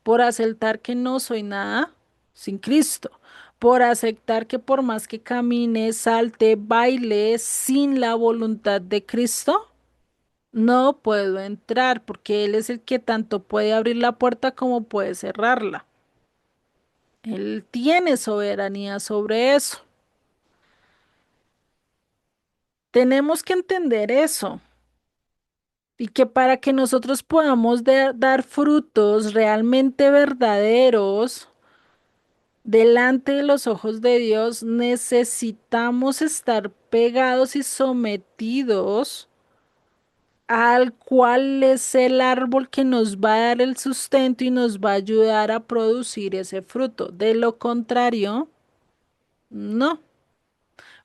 por aceptar que no soy nada sin Cristo, por aceptar que por más que camine, salte, baile sin la voluntad de Cristo, no puedo entrar, porque Él es el que tanto puede abrir la puerta como puede cerrarla. Él tiene soberanía sobre eso. Tenemos que entender eso y que para que nosotros podamos dar frutos realmente verdaderos delante de los ojos de Dios, necesitamos estar pegados y sometidos al cual es el árbol que nos va a dar el sustento y nos va a ayudar a producir ese fruto. De lo contrario, no.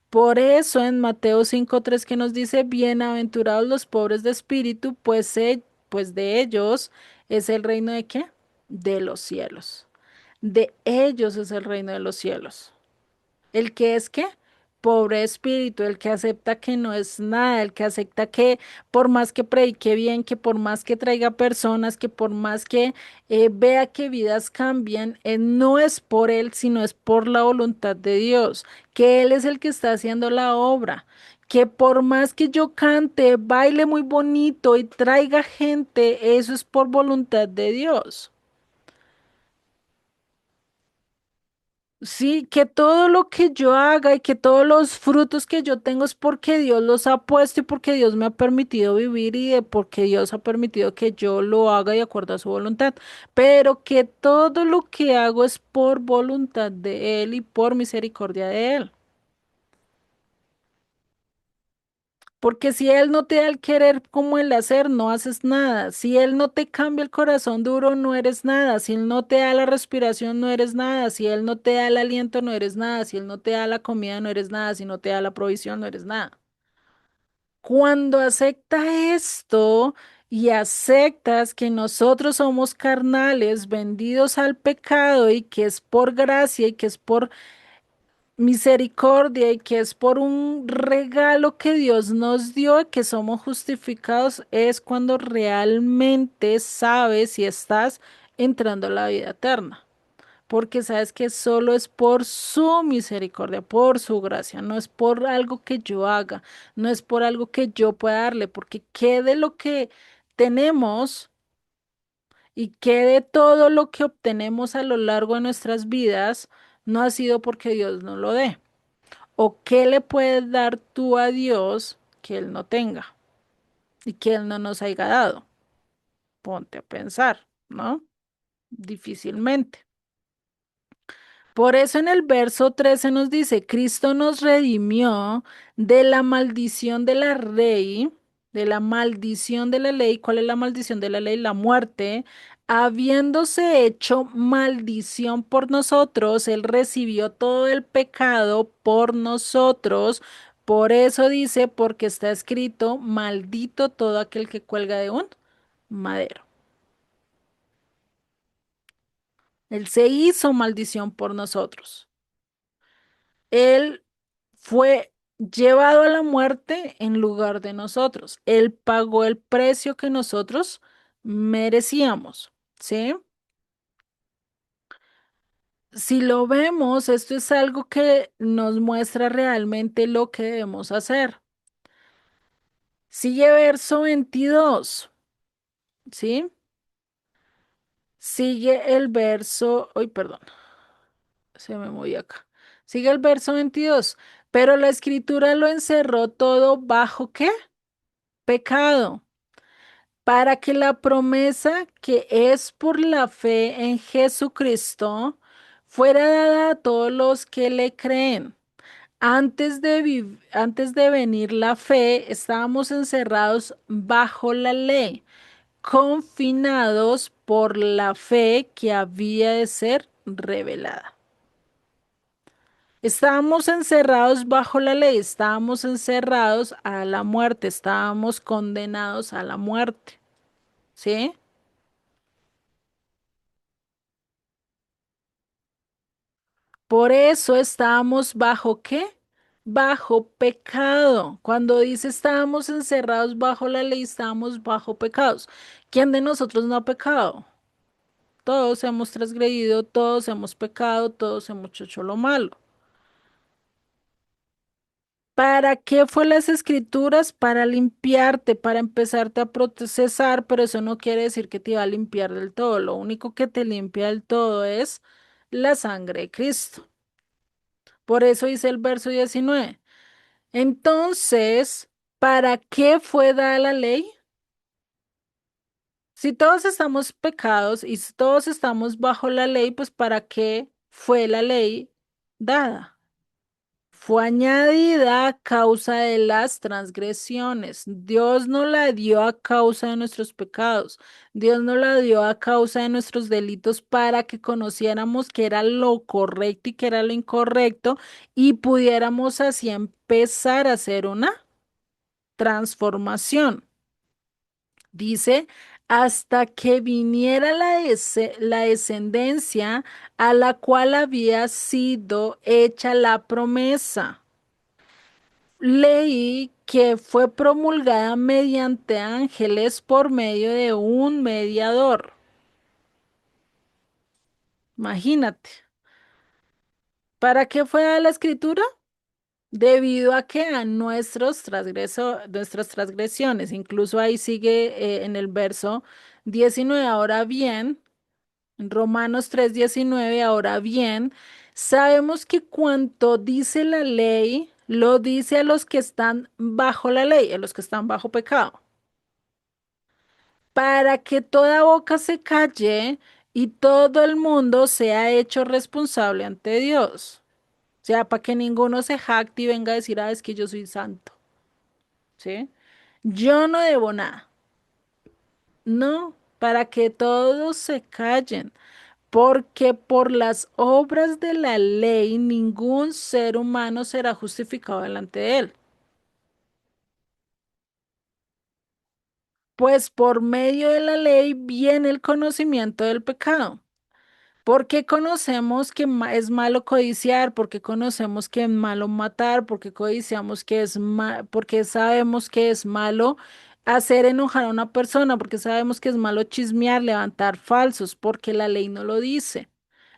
Por eso en Mateo 5:3 que nos dice, bienaventurados los pobres de espíritu, pues, pues de ellos es el reino de ¿qué? De los cielos. De ellos es el reino de los cielos. El que es qué? Pobre de espíritu, el que acepta que no es nada, el que acepta que por más que predique bien, que por más que traiga personas, que por más que vea que vidas cambian, no es por él, sino es por la voluntad de Dios, que él es el que está haciendo la obra, que por más que yo cante, baile muy bonito y traiga gente, eso es por voluntad de Dios. Sí, que todo lo que yo haga y que todos los frutos que yo tengo es porque Dios los ha puesto y porque Dios me ha permitido vivir y de porque Dios ha permitido que yo lo haga de acuerdo a su voluntad. Pero que todo lo que hago es por voluntad de Él y por misericordia de Él. Porque si Él no te da el querer como el hacer, no haces nada. Si Él no te cambia el corazón duro, no eres nada. Si Él no te da la respiración, no eres nada. Si Él no te da el aliento, no eres nada. Si Él no te da la comida, no eres nada. Si no te da la provisión, no eres nada. Cuando acepta esto, y aceptas que nosotros somos carnales, vendidos al pecado y que es por gracia y que es por misericordia y que es por un regalo que Dios nos dio, que somos justificados, es cuando realmente sabes si estás entrando a la vida eterna. Porque sabes que solo es por su misericordia, por su gracia, no es por algo que yo haga, no es por algo que yo pueda darle, porque qué de lo que tenemos y qué de todo lo que obtenemos a lo largo de nuestras vidas no ha sido porque Dios nos lo dé. ¿O qué le puedes dar tú a Dios que Él no tenga y que Él no nos haya dado? Ponte a pensar, ¿no? Difícilmente. Por eso en el verso 13 nos dice, Cristo nos redimió de la maldición de la ley, de la maldición de la ley. ¿Cuál es la maldición de la ley? La muerte. Habiéndose hecho maldición por nosotros, Él recibió todo el pecado por nosotros. Por eso dice, porque está escrito, maldito todo aquel que cuelga de un madero. Él se hizo maldición por nosotros. Él fue llevado a la muerte en lugar de nosotros. Él pagó el precio que nosotros merecíamos, ¿sí? Si lo vemos, esto es algo que nos muestra realmente lo que debemos hacer. Sigue verso 22, ¿sí? Sigue el verso, uy, perdón, se me movió acá. Sigue el verso 22, pero la escritura lo encerró todo bajo ¿qué? Pecado, para que la promesa que es por la fe en Jesucristo fuera dada a todos los que le creen. Antes de venir la fe, estábamos encerrados bajo la ley, confinados por la fe que había de ser revelada. Estábamos encerrados bajo la ley, estábamos encerrados a la muerte, estábamos condenados a la muerte, ¿sí? Por eso estábamos bajo ¿qué? Bajo pecado. Cuando dice estábamos encerrados bajo la ley, estábamos bajo pecados. ¿Quién de nosotros no ha pecado? Todos hemos transgredido, todos hemos pecado, todos hemos hecho lo malo. ¿Para qué fue las escrituras? Para limpiarte, para empezarte a procesar, pero eso no quiere decir que te va a limpiar del todo. Lo único que te limpia del todo es la sangre de Cristo. Por eso dice el verso 19. Entonces, ¿para qué fue dada la ley? Si todos estamos pecados y si todos estamos bajo la ley, pues ¿para qué fue la ley dada? Fue añadida a causa de las transgresiones. Dios no la dio a causa de nuestros pecados. Dios no la dio a causa de nuestros delitos para que conociéramos qué era lo correcto y qué era lo incorrecto y pudiéramos así empezar a hacer una transformación. Dice, hasta que viniera la descendencia a la cual había sido hecha la promesa. Leí que fue promulgada mediante ángeles por medio de un mediador. Imagínate. ¿Para qué fue dada la escritura? Debido a que a nuestras transgresiones, incluso ahí sigue en el verso 19, ahora bien, en Romanos 3:19, ahora bien, sabemos que cuanto dice la ley, lo dice a los que están bajo la ley, a los que están bajo pecado, para que toda boca se calle y todo el mundo sea hecho responsable ante Dios. O sea, para que ninguno se jacte y venga a decir, ah, es que yo soy santo, ¿sí? Yo no debo nada. No, para que todos se callen, porque por las obras de la ley ningún ser humano será justificado delante de él. Pues por medio de la ley viene el conocimiento del pecado. Porque conocemos que es malo codiciar, porque conocemos que es malo matar, porque codiciamos que porque sabemos que es malo hacer enojar a una persona, porque sabemos que es malo chismear, levantar falsos, porque la ley no lo dice.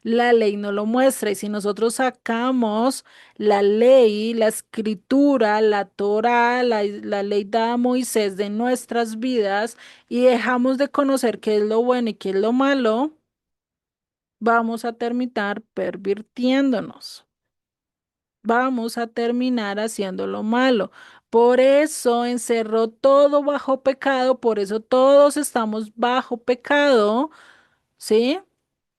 La ley no lo muestra. Y si nosotros sacamos la ley, la escritura, la Torá, la ley dada a Moisés de nuestras vidas y dejamos de conocer qué es lo bueno y qué es lo malo, vamos a terminar pervirtiéndonos. Vamos a terminar haciendo lo malo. Por eso encerró todo bajo pecado, por eso todos estamos bajo pecado, ¿sí?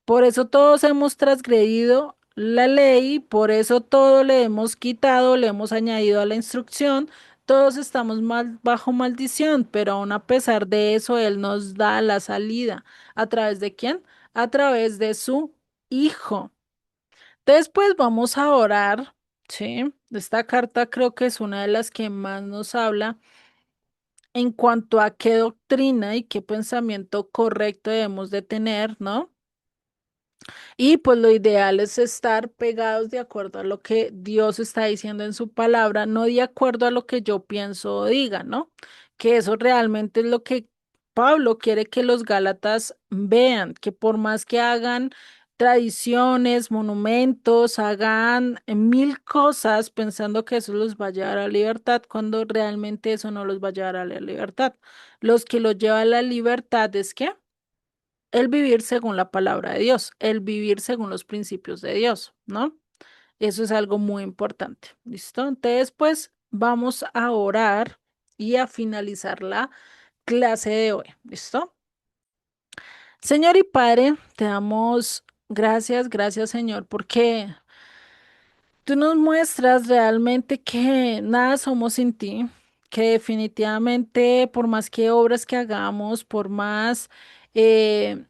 Por eso todos hemos transgredido la ley, por eso todo le hemos quitado, le hemos añadido a la instrucción, todos estamos bajo maldición, pero aún a pesar de eso, Él nos da la salida. ¿A través de quién? A través de su Hijo. Después vamos a orar, ¿sí? Esta carta creo que es una de las que más nos habla en cuanto a qué doctrina y qué pensamiento correcto debemos de tener, ¿no? Y pues lo ideal es estar pegados de acuerdo a lo que Dios está diciendo en su palabra, no de acuerdo a lo que yo pienso o diga, ¿no? Que eso realmente es lo que Pablo quiere que los Gálatas vean, que por más que hagan tradiciones, monumentos, hagan mil cosas pensando que eso los va a llevar a la libertad, cuando realmente eso no los va a llevar a la libertad. Los que los lleva a la libertad es que el vivir según la palabra de Dios, el vivir según los principios de Dios, ¿no? Eso es algo muy importante. ¿Listo? Entonces, pues vamos a orar y a finalizar la clase de hoy. ¿Listo? Señor y Padre, te damos gracias, gracias Señor, porque tú nos muestras realmente que nada somos sin ti, que definitivamente por más que obras que hagamos, por más... eh,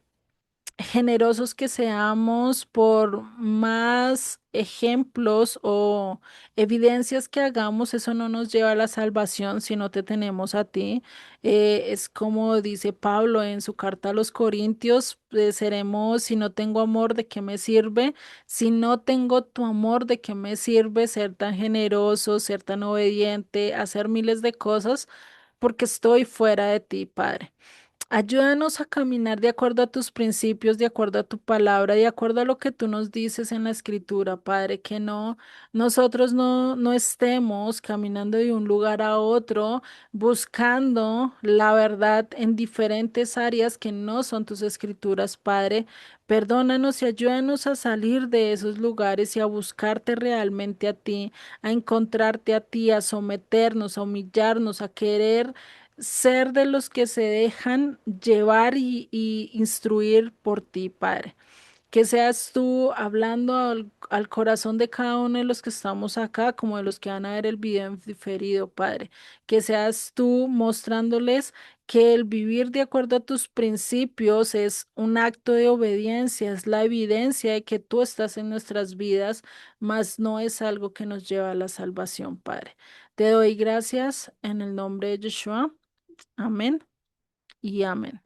generosos que seamos, por más ejemplos o evidencias que hagamos, eso no nos lleva a la salvación si no te tenemos a ti. Es como dice Pablo en su carta a los Corintios, seremos, si no tengo amor, ¿de qué me sirve? Si no tengo tu amor, ¿de qué me sirve ser tan generoso, ser tan obediente, hacer miles de cosas? Porque estoy fuera de ti, Padre. Ayúdanos a caminar de acuerdo a tus principios, de acuerdo a tu palabra, de acuerdo a lo que tú nos dices en la escritura, Padre, que no, nosotros no estemos caminando de un lugar a otro buscando la verdad en diferentes áreas que no son tus escrituras, Padre. Perdónanos y ayúdanos a salir de esos lugares y a buscarte realmente a ti, a encontrarte a ti, a someternos, a humillarnos, a querer ser de los que se dejan llevar y instruir por ti, Padre. Que seas tú hablando al corazón de cada uno de los que estamos acá, como de los que van a ver el video en diferido, Padre. Que seas tú mostrándoles que el vivir de acuerdo a tus principios es un acto de obediencia, es la evidencia de que tú estás en nuestras vidas, mas no es algo que nos lleva a la salvación, Padre. Te doy gracias en el nombre de Yeshua. Amén y amén.